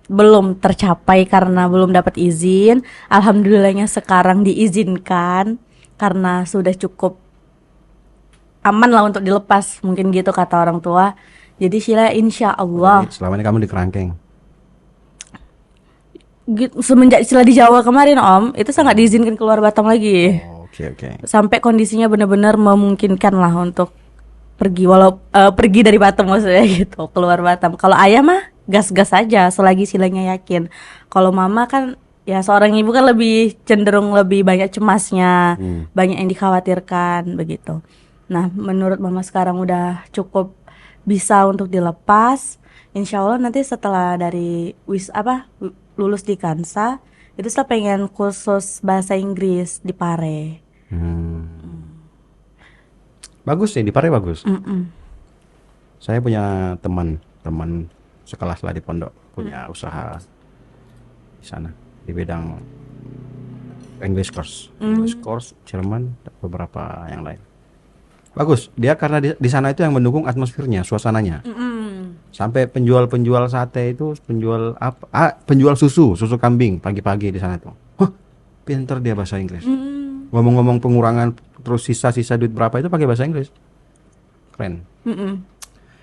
belum tercapai karena belum dapat izin. Alhamdulillahnya sekarang diizinkan karena sudah cukup aman lah untuk dilepas, mungkin gitu kata orang tua. Jadi Sheila insya Allah. Selama ini kamu di kerangkeng. Semenjak Sheila di Jawa kemarin itu sangat diizinkan keluar Batam lagi. Oke. Sampai kondisinya benar-benar memungkinkan lah untuk pergi, pergi dari Batam maksudnya gitu, keluar Batam. Kalau ayah mah gas-gas aja selagi Sheilanya yakin. Kalau mama kan ya seorang ibu kan lebih cenderung lebih banyak cemasnya, banyak yang dikhawatirkan begitu. Nah menurut mama sekarang udah cukup bisa untuk dilepas. Insya Allah nanti setelah dari lulus di Kansa itu saya pengen kursus bahasa Inggris di Pare. Bagus sih, di Pare bagus. Saya punya teman sekelas lah di pondok punya usaha di sana di bidang English course, Jerman, dan beberapa yang lain. Bagus, dia karena di sana itu yang mendukung atmosfernya, suasananya. Sampai penjual sate itu, penjual susu kambing pagi-pagi di sana tuh. Pinter dia bahasa Inggris. Ngomong-ngomong pengurangan terus sisa duit berapa itu pakai bahasa Inggris. Keren.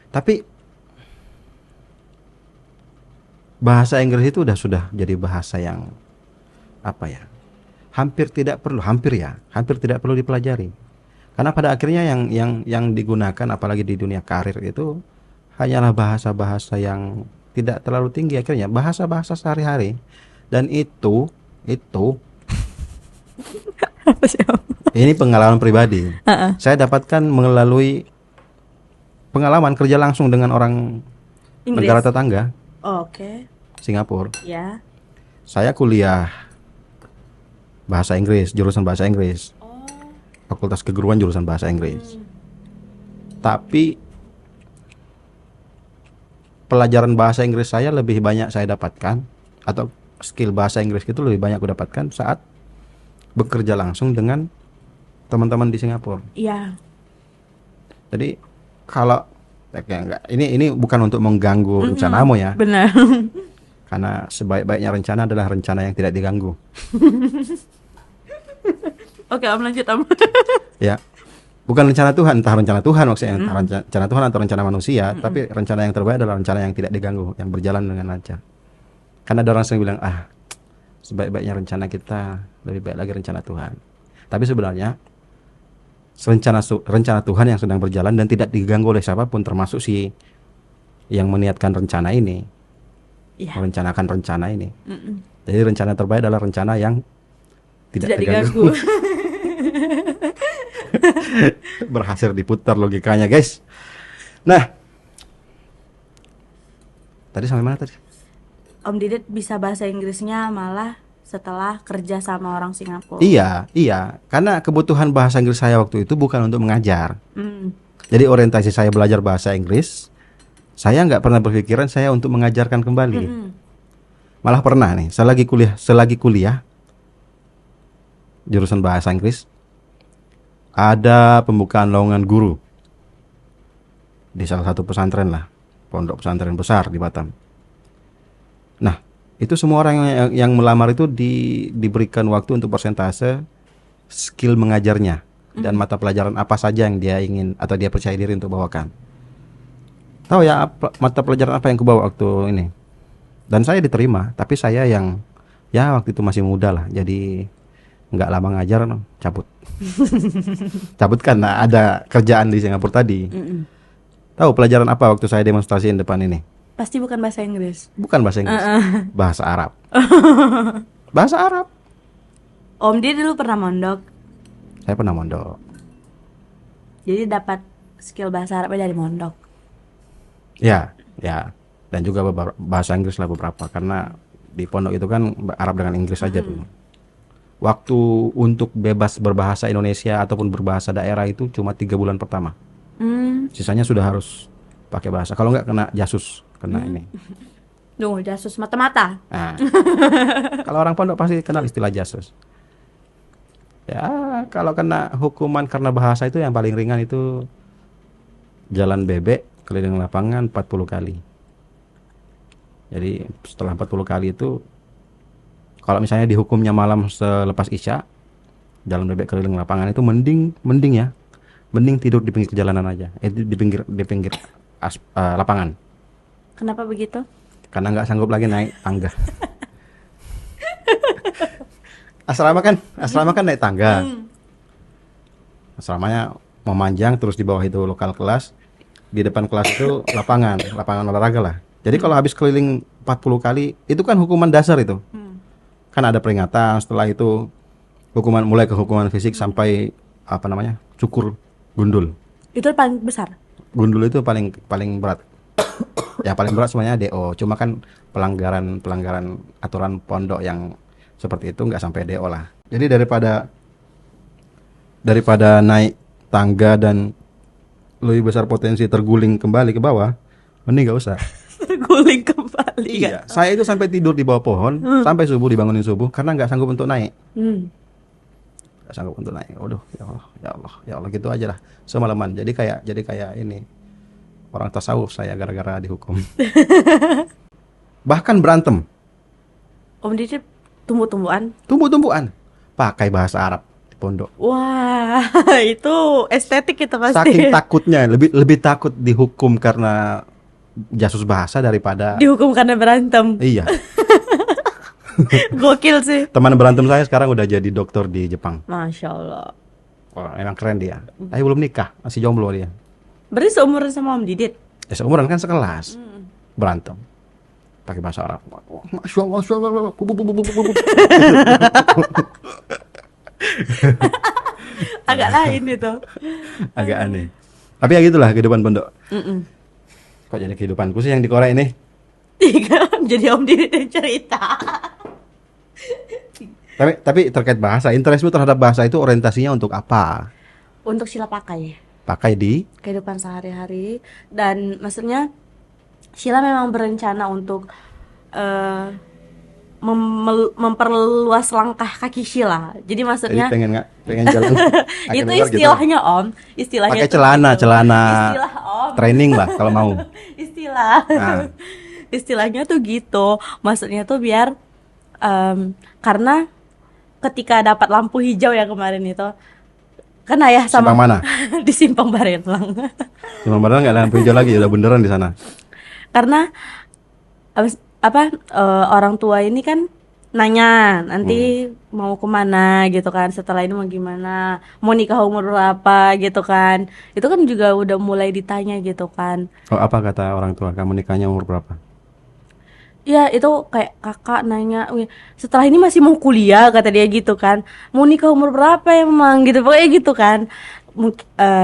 Tapi bahasa Inggris itu sudah jadi bahasa yang hampir tidak perlu dipelajari. Karena pada akhirnya yang digunakan apalagi di dunia karir itu hanyalah bahasa-bahasa yang tidak terlalu tinggi, akhirnya bahasa-bahasa sehari-hari. Dan itu ini pengalaman pribadi. Saya dapatkan melalui pengalaman kerja langsung dengan orang Inggris. Negara tetangga. Oke. Singapura. Ya. Saya kuliah bahasa Inggris, jurusan bahasa Inggris. Fakultas Keguruan jurusan bahasa Inggris. Tapi pelajaran bahasa Inggris saya lebih banyak saya dapatkan, atau skill bahasa Inggris itu lebih banyak aku dapatkan saat bekerja langsung dengan teman-teman di Singapura. Iya. Jadi kalau ini bukan untuk mengganggu rencanamu ya. Benar. Karena sebaik-baiknya rencana adalah rencana yang tidak diganggu. Oke, lanjut Ya. Bukan rencana Tuhan, entah rencana Tuhan maksudnya, entah rencana Tuhan atau rencana manusia, tapi rencana yang terbaik adalah rencana yang tidak diganggu, yang berjalan dengan lancar. Karena ada orang sering bilang, sebaik-baiknya rencana kita, lebih baik lagi rencana Tuhan. Tapi sebenarnya rencana Tuhan yang sedang berjalan dan tidak diganggu oleh siapapun, termasuk si yang meniatkan rencana ini, merencanakan rencana ini. Jadi rencana terbaik adalah rencana yang tidak diganggu. Berhasil diputar logikanya, guys. Nah, tadi sampai mana tadi? Om Didit bisa bahasa Inggrisnya malah setelah kerja sama orang Singapura. Iya. Karena kebutuhan bahasa Inggris saya waktu itu bukan untuk mengajar. Jadi orientasi saya belajar bahasa Inggris, saya nggak pernah berpikiran saya untuk mengajarkan kembali. Malah pernah nih, selagi kuliah jurusan bahasa Inggris, ada pembukaan lowongan guru di salah satu pesantren lah, pondok pesantren besar di Batam. Nah, itu semua orang yang melamar itu diberikan waktu untuk persentase skill mengajarnya dan mata pelajaran apa saja yang dia ingin atau dia percaya diri untuk bawakan. tahu ya mata pelajaran apa yang kubawa waktu ini. Dan saya diterima, tapi saya yang ya waktu itu masih muda lah, jadi nggak lama ngajar, cabut. Cabut karena ada kerjaan di Singapura tadi. Tahu pelajaran apa waktu saya demonstrasiin depan ini? Pasti bukan bahasa Inggris. Bukan bahasa Inggris, bahasa Arab. Bahasa Arab. Om dia dulu pernah mondok, Saya pernah mondok. jadi dapat skill bahasa Arabnya dari mondok. Ya, ya. Dan juga bahasa Inggris lah beberapa, karena di pondok itu kan Arab dengan Inggris aja tuh. Waktu untuk bebas berbahasa Indonesia ataupun berbahasa daerah itu cuma 3 bulan pertama. Sisanya sudah harus pakai bahasa. Kalau nggak kena jasus, kena ini. Duh, jasus mata-mata. Nah, kalau orang pondok pasti kenal istilah jasus. Ya, kalau kena hukuman karena bahasa itu yang paling ringan itu jalan bebek keliling lapangan 40 kali. Jadi setelah 40 kali itu, kalau misalnya dihukumnya malam selepas Isya, jalan bebek keliling lapangan itu mending ya. Mending tidur di pinggir jalanan aja. Di pinggir lapangan. Kenapa begitu? Karena nggak sanggup lagi naik tangga. Asrama kan naik tangga. Asramanya memanjang, terus di bawah itu lokal kelas, di depan kelas itu lapangan olahraga lah. Jadi kalau habis keliling 40 kali, itu kan hukuman dasar itu. Kan ada peringatan, setelah itu mulai ke hukuman fisik sampai cukur gundul. Itu paling besar. Gundul itu paling berat. Yang paling berat semuanya DO. Cuma kan pelanggaran aturan pondok yang seperti itu nggak sampai DO lah. Jadi daripada naik tangga dan lebih besar potensi terguling kembali ke bawah, mending nggak usah. Terguling kembali. Iya, saya itu sampai tidur di bawah pohon sampai subuh, dibangunin subuh karena nggak sanggup untuk naik. Nggak sanggup untuk naik. Waduh, ya Allah gitu aja lah semalaman. Jadi kayak ini orang tasawuf saya gara-gara dihukum. Bahkan berantem. Om Didit tumbuh-tumbuhan. Pakai bahasa Arab di pondok. Wah, itu estetik itu pasti. Saking takutnya, lebih takut dihukum karena jasus bahasa daripada dihukum karena berantem. Iya. Gokil sih. Teman berantem saya sekarang udah jadi dokter di Jepang. Masya Allah. Wah, emang keren dia. Tapi belum nikah, masih jomblo dia. Berarti seumuran sama Om Didit? Ya seumuran kan sekelas. Berantem pakai bahasa Arab. Masya Allah. Agak lain itu. Agak aneh. Tapi ya gitulah kehidupan pondok. Kok jadi kehidupanku sih yang dikorek ini? Jadi Om Didit yang cerita. Tapi terkait bahasa, interestmu terhadap bahasa itu orientasinya untuk apa? Untuk sila pakai. Pakai di kehidupan sehari-hari, dan maksudnya Sheila memang berencana untuk memperluas langkah kaki Sheila. Jadi maksudnya pengen jalan. itu istilahnya gitu. Om, istilahnya pakai celana gitu. Istilah Om. Training lah kalau mau. Istilahnya tuh gitu. Maksudnya tuh biar karena ketika dapat lampu hijau ya kemarin itu, kan ayah sama Simpang mana? di Simpang Barelang. Simpang Barelang nggak ada lampu hijau lagi, udah beneran di sana. Karena orang tua ini kan nanya nanti mau kemana gitu kan, setelah ini mau gimana, mau nikah umur berapa gitu kan, itu kan juga udah mulai ditanya gitu kan. Oh, apa kata orang tua kamu nikahnya umur berapa? Ya itu kayak kakak nanya, setelah ini masih mau kuliah kata dia gitu kan, mau nikah umur berapa emang gitu, pokoknya gitu kan.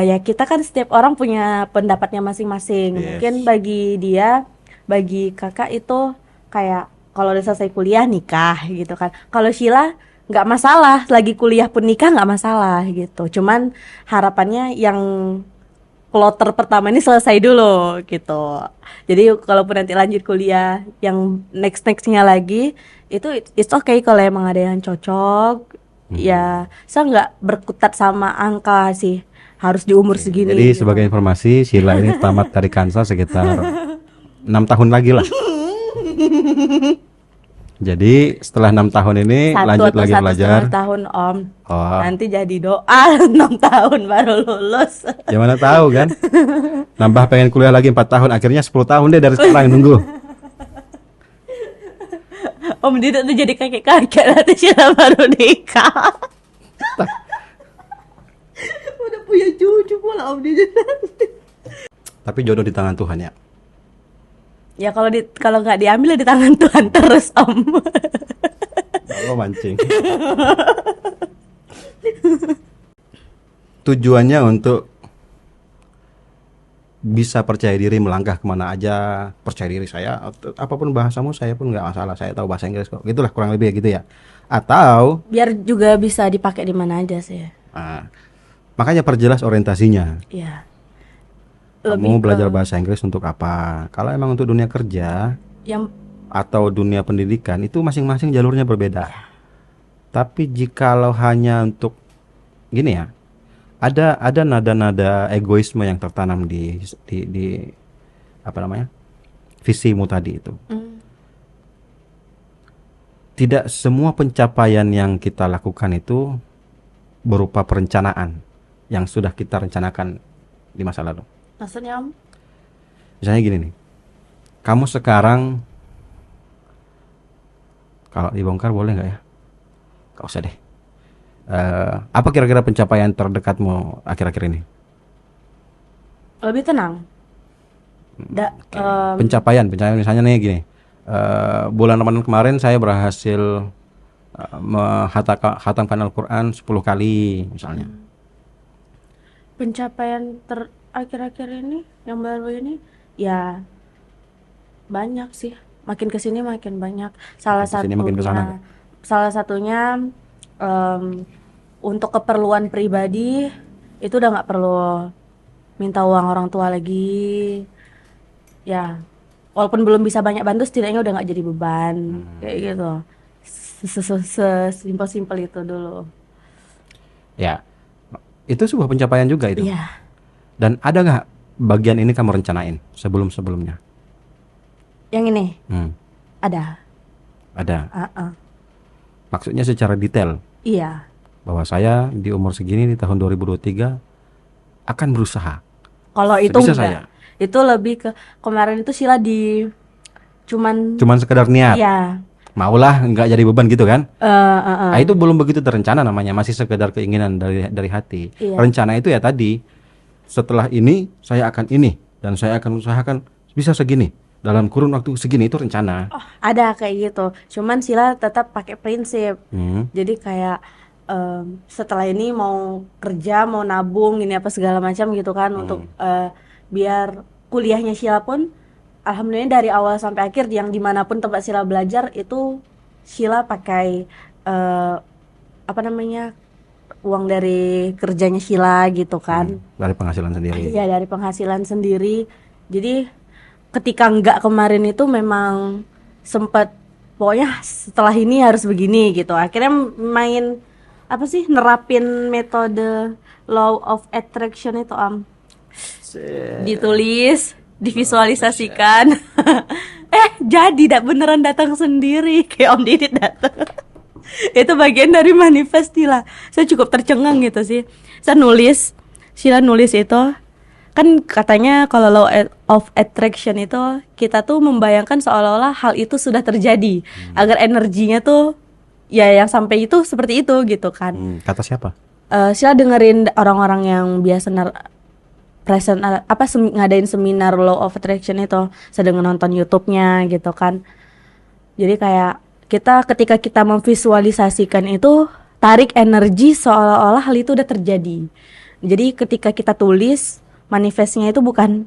Ya kita kan setiap orang punya pendapatnya masing-masing. Mungkin bagi kakak itu kayak kalau udah selesai kuliah nikah gitu kan. Kalau Sheila nggak masalah, lagi kuliah pun nikah nggak masalah gitu. Cuman harapannya yang kloter pertama ini selesai dulu gitu. Jadi kalaupun nanti lanjut kuliah yang nextnya lagi, itu it's okay kalau emang ada yang cocok. Ya saya nggak berkutat sama angka sih, harus di umur segini. Jadi gitu. Sebagai informasi, Sheila ini tamat dari Kansas sekitar 6 tahun lagi lah. Jadi setelah 6 tahun ini lanjut lagi belajar. 1 atau 1,5 tahun Om. Oh, Nanti jadi doa 6 tahun baru lulus. ya mana tahu kan? Nambah pengen kuliah lagi 4 tahun, akhirnya 10 tahun deh dari sekarang nunggu. Om Didit tuh jadi kakek-kakek nanti Sheila baru nikah. Udah punya cucu pula Om Didit. Tapi jodoh di tangan Tuhan ya. Ya kalau nggak diambil ya di tangan Tuhan terus Om. Lo mancing. Tujuannya untuk bisa percaya diri melangkah kemana aja, percaya diri saya, apapun bahasamu saya pun nggak masalah, saya tahu bahasa Inggris kok, gitulah kurang lebih gitu ya. Atau Biar juga bisa dipakai di mana aja sih. makanya perjelas orientasinya. Iya. Kamu belajar bahasa Inggris untuk apa? Kalau emang untuk dunia kerja Yang atau dunia pendidikan itu masing-masing jalurnya berbeda. Tapi jikalau hanya untuk gini ya, ada nada-nada egoisme yang tertanam di apa namanya, visimu tadi itu. Tidak semua pencapaian yang kita lakukan itu berupa perencanaan yang sudah kita rencanakan di masa lalu. maksudnya Om? Misalnya gini nih, kamu sekarang, kalau dibongkar boleh nggak ya? Gak usah deh. Apa kira-kira pencapaian terdekatmu akhir-akhir ini? Lebih tenang. Pencapaian misalnya nih gini, bulan Ramadan kemarin saya berhasil menghatamkan Al-Quran 10 kali misalnya. Pencapaian akhir-akhir ini yang baru ini ya banyak sih, makin kesini makin banyak. Salah satunya untuk keperluan pribadi itu udah nggak perlu minta uang orang tua lagi ya, walaupun belum bisa banyak bantu setidaknya udah nggak jadi beban kayak gitu. Sesimpel itu dulu ya. Itu sebuah pencapaian juga itu. Iya. Dan ada nggak bagian ini kamu rencanain sebelumnya? Yang ini? Ada. Uh-uh. Maksudnya secara detail? Iya. Bahwa saya di umur segini di tahun 2023 akan berusaha. Kalau itu enggak. Saya. Itu lebih ke kemarin itu Sheila cuman sekedar niat. Iya. Maulah nggak jadi beban gitu kan? Itu belum begitu terencana namanya, masih sekedar keinginan dari hati. Iya. Rencana itu ya tadi, setelah ini saya akan ini dan saya akan usahakan bisa segini dalam kurun waktu segini, itu rencana. Ada kayak gitu. Cuman Sheila tetap pakai prinsip. Jadi kayak setelah ini mau kerja, mau nabung ini apa segala macam gitu kan untuk biar kuliahnya Sheila pun alhamdulillah dari awal sampai akhir yang dimanapun tempat Sheila belajar itu Sheila pakai uang dari kerjanya Sheila gitu kan. Dari penghasilan sendiri. Iya, dari penghasilan sendiri. Jadi ketika enggak kemarin itu memang sempat pokoknya setelah ini harus begini gitu. Akhirnya nerapin metode law of attraction itu ditulis, divisualisasikan. Jadi beneran datang sendiri kayak Om Didit datang. Itu bagian dari manifest Sheila. Saya cukup tercengang gitu sih. Sheila nulis itu kan katanya kalau law of attraction itu kita tuh membayangkan seolah-olah hal itu sudah terjadi agar energinya tuh ya yang sampai itu seperti itu gitu kan. Kata siapa? Sheila dengerin orang-orang yang biasa ngadain seminar law of attraction itu, sedang nonton YouTube-nya gitu kan. Jadi kayak ketika kita memvisualisasikan itu, tarik energi seolah-olah hal itu udah terjadi. Jadi ketika kita tulis, manifestnya itu bukan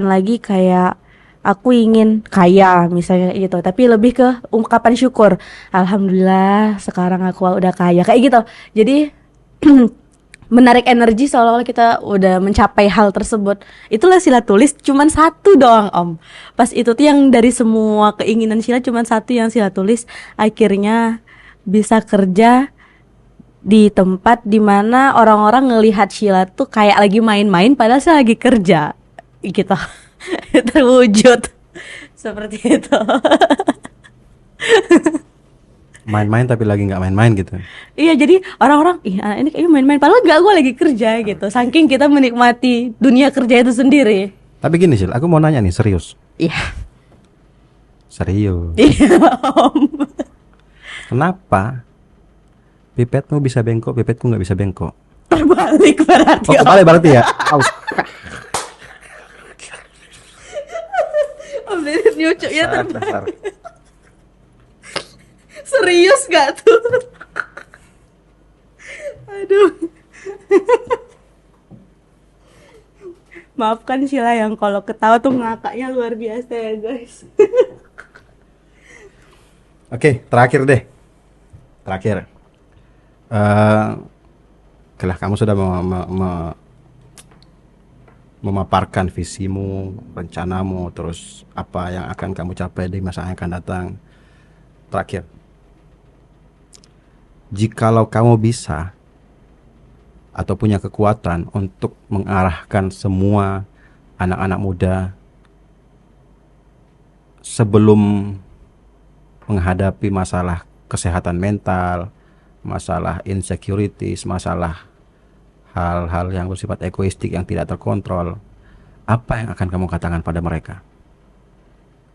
lagi kayak aku ingin kaya misalnya gitu, tapi lebih ke ungkapan syukur. Alhamdulillah sekarang aku udah kaya kayak gitu. Jadi menarik energi seolah-olah kita udah mencapai hal tersebut. Itulah Sheila tulis cuman satu doang Om. Pas itu tuh yang dari semua keinginan Sheila cuman satu yang Sheila tulis. Akhirnya bisa kerja di tempat dimana orang-orang ngelihat Sheila tuh kayak lagi main-main padahal saya lagi kerja gitu. Terwujud seperti itu. Main-main tapi lagi nggak main-main gitu. Iya, jadi orang-orang, ih anak ini kayaknya main-main, padahal enggak, gue lagi kerja gitu. Saking kita menikmati dunia kerja itu sendiri. Tapi gini Sil, aku mau nanya nih serius. Iya. Serius. Iya, Om. Kenapa pipetmu bisa bengkok, pipetku nggak bisa bengkok? Terbalik berarti. Oh, kebalik berarti ya? Om Didit nyucuknya Dasar, terbalik. dasar. Serius gak tuh? Aduh. Maafkan Sheila yang kalau ketawa tuh ngakaknya luar biasa ya guys. Oke, terakhir deh. Terakhir. Setelah kamu sudah memaparkan visimu, rencanamu, terus apa yang akan kamu capai di masa yang akan datang. Terakhir. Jikalau kamu bisa atau punya kekuatan untuk mengarahkan semua anak-anak muda sebelum menghadapi masalah kesehatan mental, masalah insecurities, masalah hal-hal yang bersifat egoistik yang tidak terkontrol, apa yang akan kamu katakan pada mereka?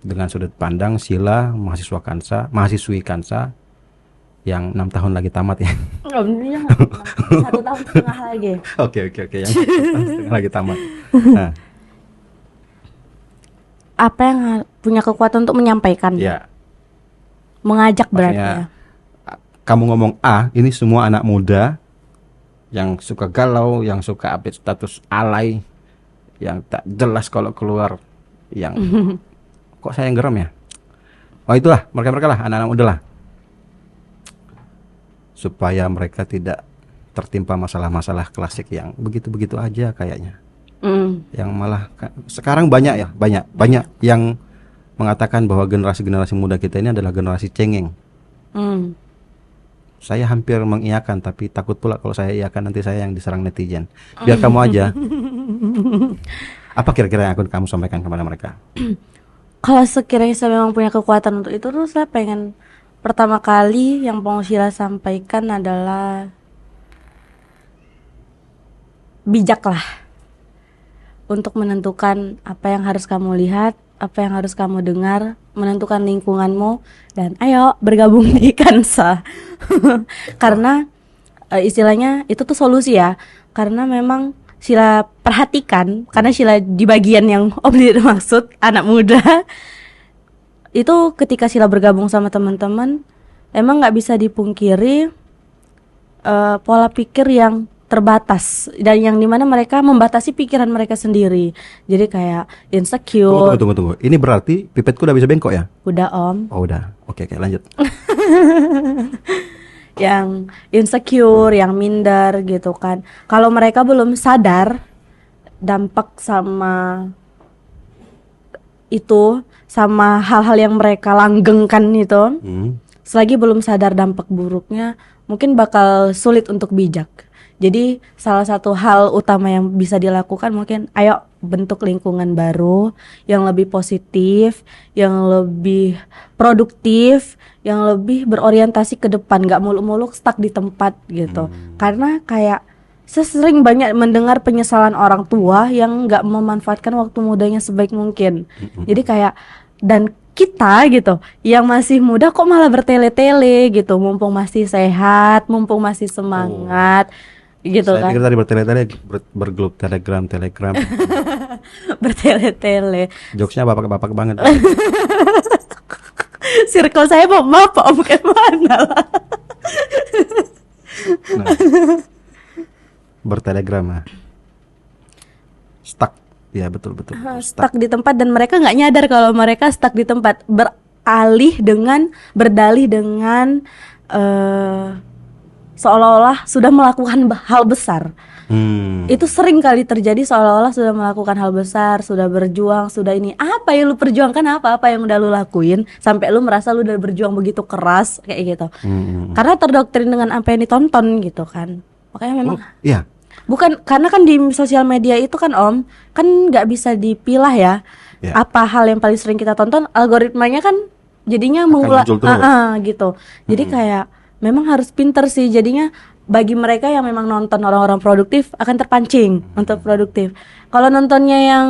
Dengan sudut pandang Sheila, mahasiswi Kansa yang 6 tahun lagi tamat ya. Oh, ini 1 tahun setengah lagi. Oke, yang 1 tahun setengah lagi tamat. Nah, Apa yang punya kekuatan untuk menyampaikan? ya, Mengajak berarti maksudnya ya. kamu ngomong ini semua anak muda yang suka galau, yang suka update status alay, yang tak jelas kalau keluar, yang kok saya yang geram ya? Oh itulah, mereka lah, anak-anak muda lah. Supaya mereka tidak tertimpa masalah-masalah klasik yang begitu-begitu aja kayaknya. Yang malah sekarang banyak yang mengatakan bahwa generasi muda kita ini adalah generasi cengeng. Saya hampir mengiyakan, tapi takut pula kalau saya iyakan nanti saya yang diserang netizen. Biar kamu aja. Apa kira-kira yang akan kamu sampaikan kepada mereka? Kalau sekiranya saya memang punya kekuatan untuk itu, terus saya pengen pertama kali yang mau Sheila sampaikan adalah bijaklah untuk menentukan apa yang harus kamu lihat, apa yang harus kamu dengar, menentukan lingkunganmu, dan ayo bergabung di Kansa. Karena istilahnya itu tuh solusi ya. Karena memang Sheila perhatikan, karena Sheila di bagian yang Om Didit maksud, anak muda. Itu ketika Sheila bergabung sama teman-teman, emang nggak bisa dipungkiri pola pikir yang terbatas dan yang dimana mereka membatasi pikiran mereka sendiri. Jadi kayak insecure. Tunggu. Ini berarti pipetku udah bisa bengkok ya? Udah Om. Oh udah. Oke, lanjut. Yang insecure, yang minder gitu kan. Kalau mereka belum sadar dampak sama itu, sama hal-hal yang mereka langgengkan itu, selagi belum sadar dampak buruknya, mungkin bakal sulit untuk bijak. Jadi salah satu hal utama yang bisa dilakukan mungkin ayo bentuk lingkungan baru yang lebih positif, yang lebih produktif, yang lebih berorientasi ke depan, gak muluk-muluk stuck di tempat gitu. Karena kayak saya sering banyak mendengar penyesalan orang tua yang gak memanfaatkan waktu mudanya sebaik mungkin. Jadi kayak, dan kita gitu yang masih muda kok malah bertele-tele gitu, mumpung masih sehat, mumpung masih semangat. Gitu saya kan. pikir tadi bertele-tele bergrup telegram bertele-tele. jokesnya bapak banget. Circle saya bapak om kemana lah. Nah, bertelegram stuck ya, betul Stuck di tempat, dan mereka nggak nyadar kalau mereka stuck di tempat, berdalih dengan seolah-olah sudah melakukan hal besar. Itu sering kali terjadi, seolah-olah sudah melakukan hal besar, sudah berjuang, sudah ini. Apa yang lu perjuangkan, apa yang udah lu lakuin sampai lu merasa lu udah berjuang begitu keras kayak gitu. Karena terdoktrin dengan apa yang ditonton gitu kan. Makanya memang iya. bukan, karena kan di sosial media itu kan Om, kan nggak bisa dipilah ya. Apa hal yang paling sering kita tonton, algoritmanya kan jadinya muncul terus. gitu. Jadi kayak memang harus pinter sih, jadinya bagi mereka yang memang nonton orang-orang produktif akan terpancing untuk produktif. Kalau nontonnya yang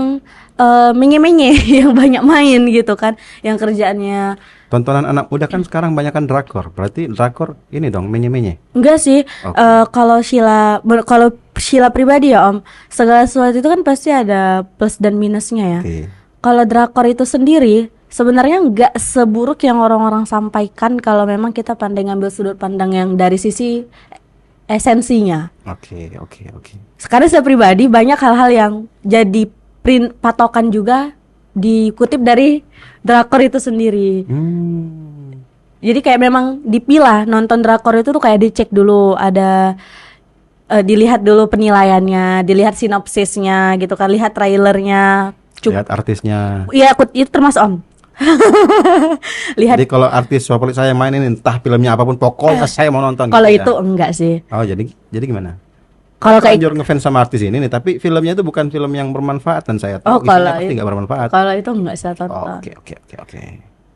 menye-menye yang banyak main gitu kan, yang kerjaannya tontonan anak muda kan sekarang banyak kan drakor. Berarti drakor ini dong menye-menye. enggak sih. Kalau Sheila pribadi ya Om, segala sesuatu itu kan pasti ada plus dan minusnya ya. Kalau drakor itu sendiri sebenarnya nggak seburuk yang orang-orang sampaikan kalau memang kita pandai ngambil sudut pandang yang dari sisi esensinya. Oke. Sekarang saya pribadi banyak hal-hal yang jadi patokan juga dikutip dari drakor itu sendiri. Jadi kayak memang dipilah, nonton drakor itu tuh kayak dicek dulu, ada dilihat dulu penilaiannya, dilihat sinopsisnya gitu kan, lihat trailernya, lihat artisnya. Iya, itu termasuk Om. Lihat. Jadi kalau artis favorit saya mainin entah filmnya apapun pokoknya saya mau nonton. Kalau gitu, itu enggak sih. Oh jadi gimana? Kalau kayak anjur ngefans sama artis ini nih, tapi filmnya itu bukan film yang bermanfaat dan saya tahu isinya pasti nggak bermanfaat. Kalau itu enggak saya tonton. Oke.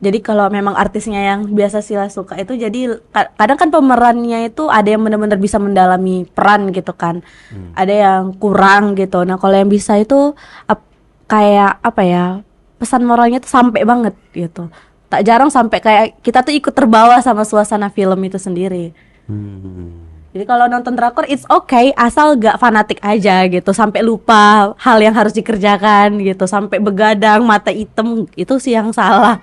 Jadi kalau memang artisnya yang biasa Sila suka itu, jadi kadang kan pemerannya itu ada yang benar-benar bisa mendalami peran gitu kan, ada yang kurang gitu. Nah kalau yang bisa itu kayak apa ya, pesan moralnya tuh sampai banget gitu. Tak jarang sampai kayak kita tuh ikut terbawa sama suasana film itu sendiri. Jadi kalau nonton drakor it's okay, asal gak fanatik aja gitu, sampai lupa hal yang harus dikerjakan gitu, sampai begadang, mata hitam, itu sih yang salah.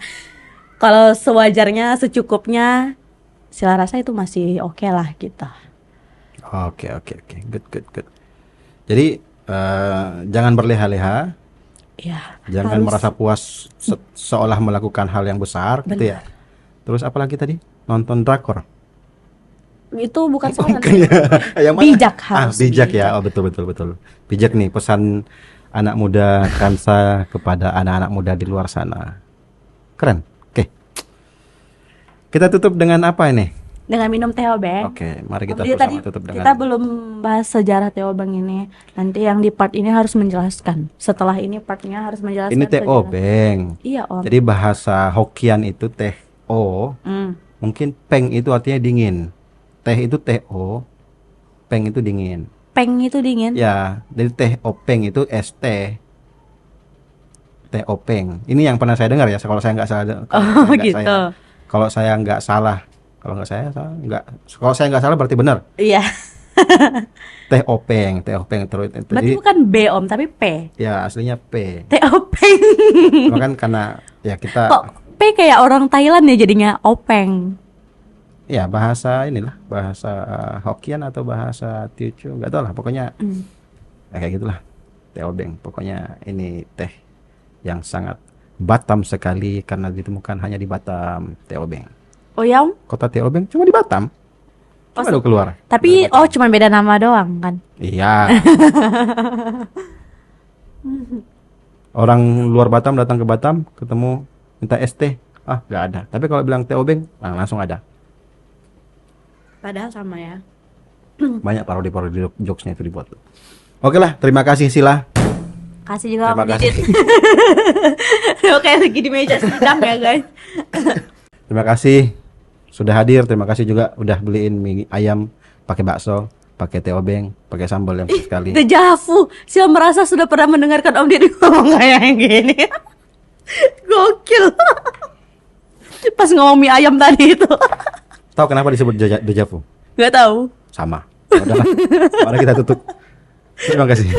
Kalau sewajarnya, secukupnya, Sila rasa itu masih oke lah gitu. Oke, good. Jadi jangan berleha-leha. Ya, jangan merasa puas seolah melakukan hal yang besar. Benar. Gitu ya. Terus apalagi tadi? Nonton drakor. Itu bukan soal bijak harus bijak ya. Oh betul. Bijak nih pesan anak muda Kansa kepada anak-anak muda di luar sana. Keren. Oke. Kita tutup dengan apa ini? Dengan minum teh obeng. Oke, mari kita tutup dengan. Kita belum bahas sejarah teh obeng ini. Nanti yang di part ini harus menjelaskan. Setelah ini partnya harus menjelaskan. Ini teh obeng. Iya Om. Jadi bahasa Hokkien itu teh o. Mungkin peng itu artinya dingin. Teh itu teh o, peng itu dingin. Peng itu dingin? Ya, jadi teh openg itu es teh. Teh openg. Ini yang pernah saya dengar ya, kalau saya nggak salah. Gitu. Kalau saya nggak salah, kalau saya nggak salah berarti benar. Iya. Teh openg terus. Berarti bukan B Om, tapi P. Ya, aslinya P. Teh openg. Kan karena ya kita. Kok P kayak orang Thailand ya jadinya openg. Ya bahasa Hokkien atau bahasa Teochew nggak tahu lah, pokoknya ya kayak gitulah teh obeng. Pokoknya ini teh yang sangat Batam sekali karena ditemukan hanya di Batam, teh obeng. Oh ya? Kota teh obeng cuma di Batam. Cuma keluar. Tapi cuma beda nama doang kan? Iya. Orang luar Batam datang ke Batam ketemu minta es teh, nggak ada. Tapi kalau bilang teh obeng langsung ada. Padahal sama ya. Banyak parodi jokesnya itu dibuat. Oke lah, terima kasih Sila. Kasih juga Om Didit. Oke, lagi di meja sidang ya guys. Terima kasih sudah hadir. Terima kasih juga udah beliin mie ayam pakai bakso, pakai teh obeng, pakai sambal yang sekali. Dejavu. Sila merasa sudah pernah mendengarkan Om Didit ngomong kayak gini. Gokil. Pas ngomong mie ayam tadi itu. Tahu kenapa disebut dejavu? Gak tahu. Sama. Udahlah. Mari kita tutup. Terima kasih.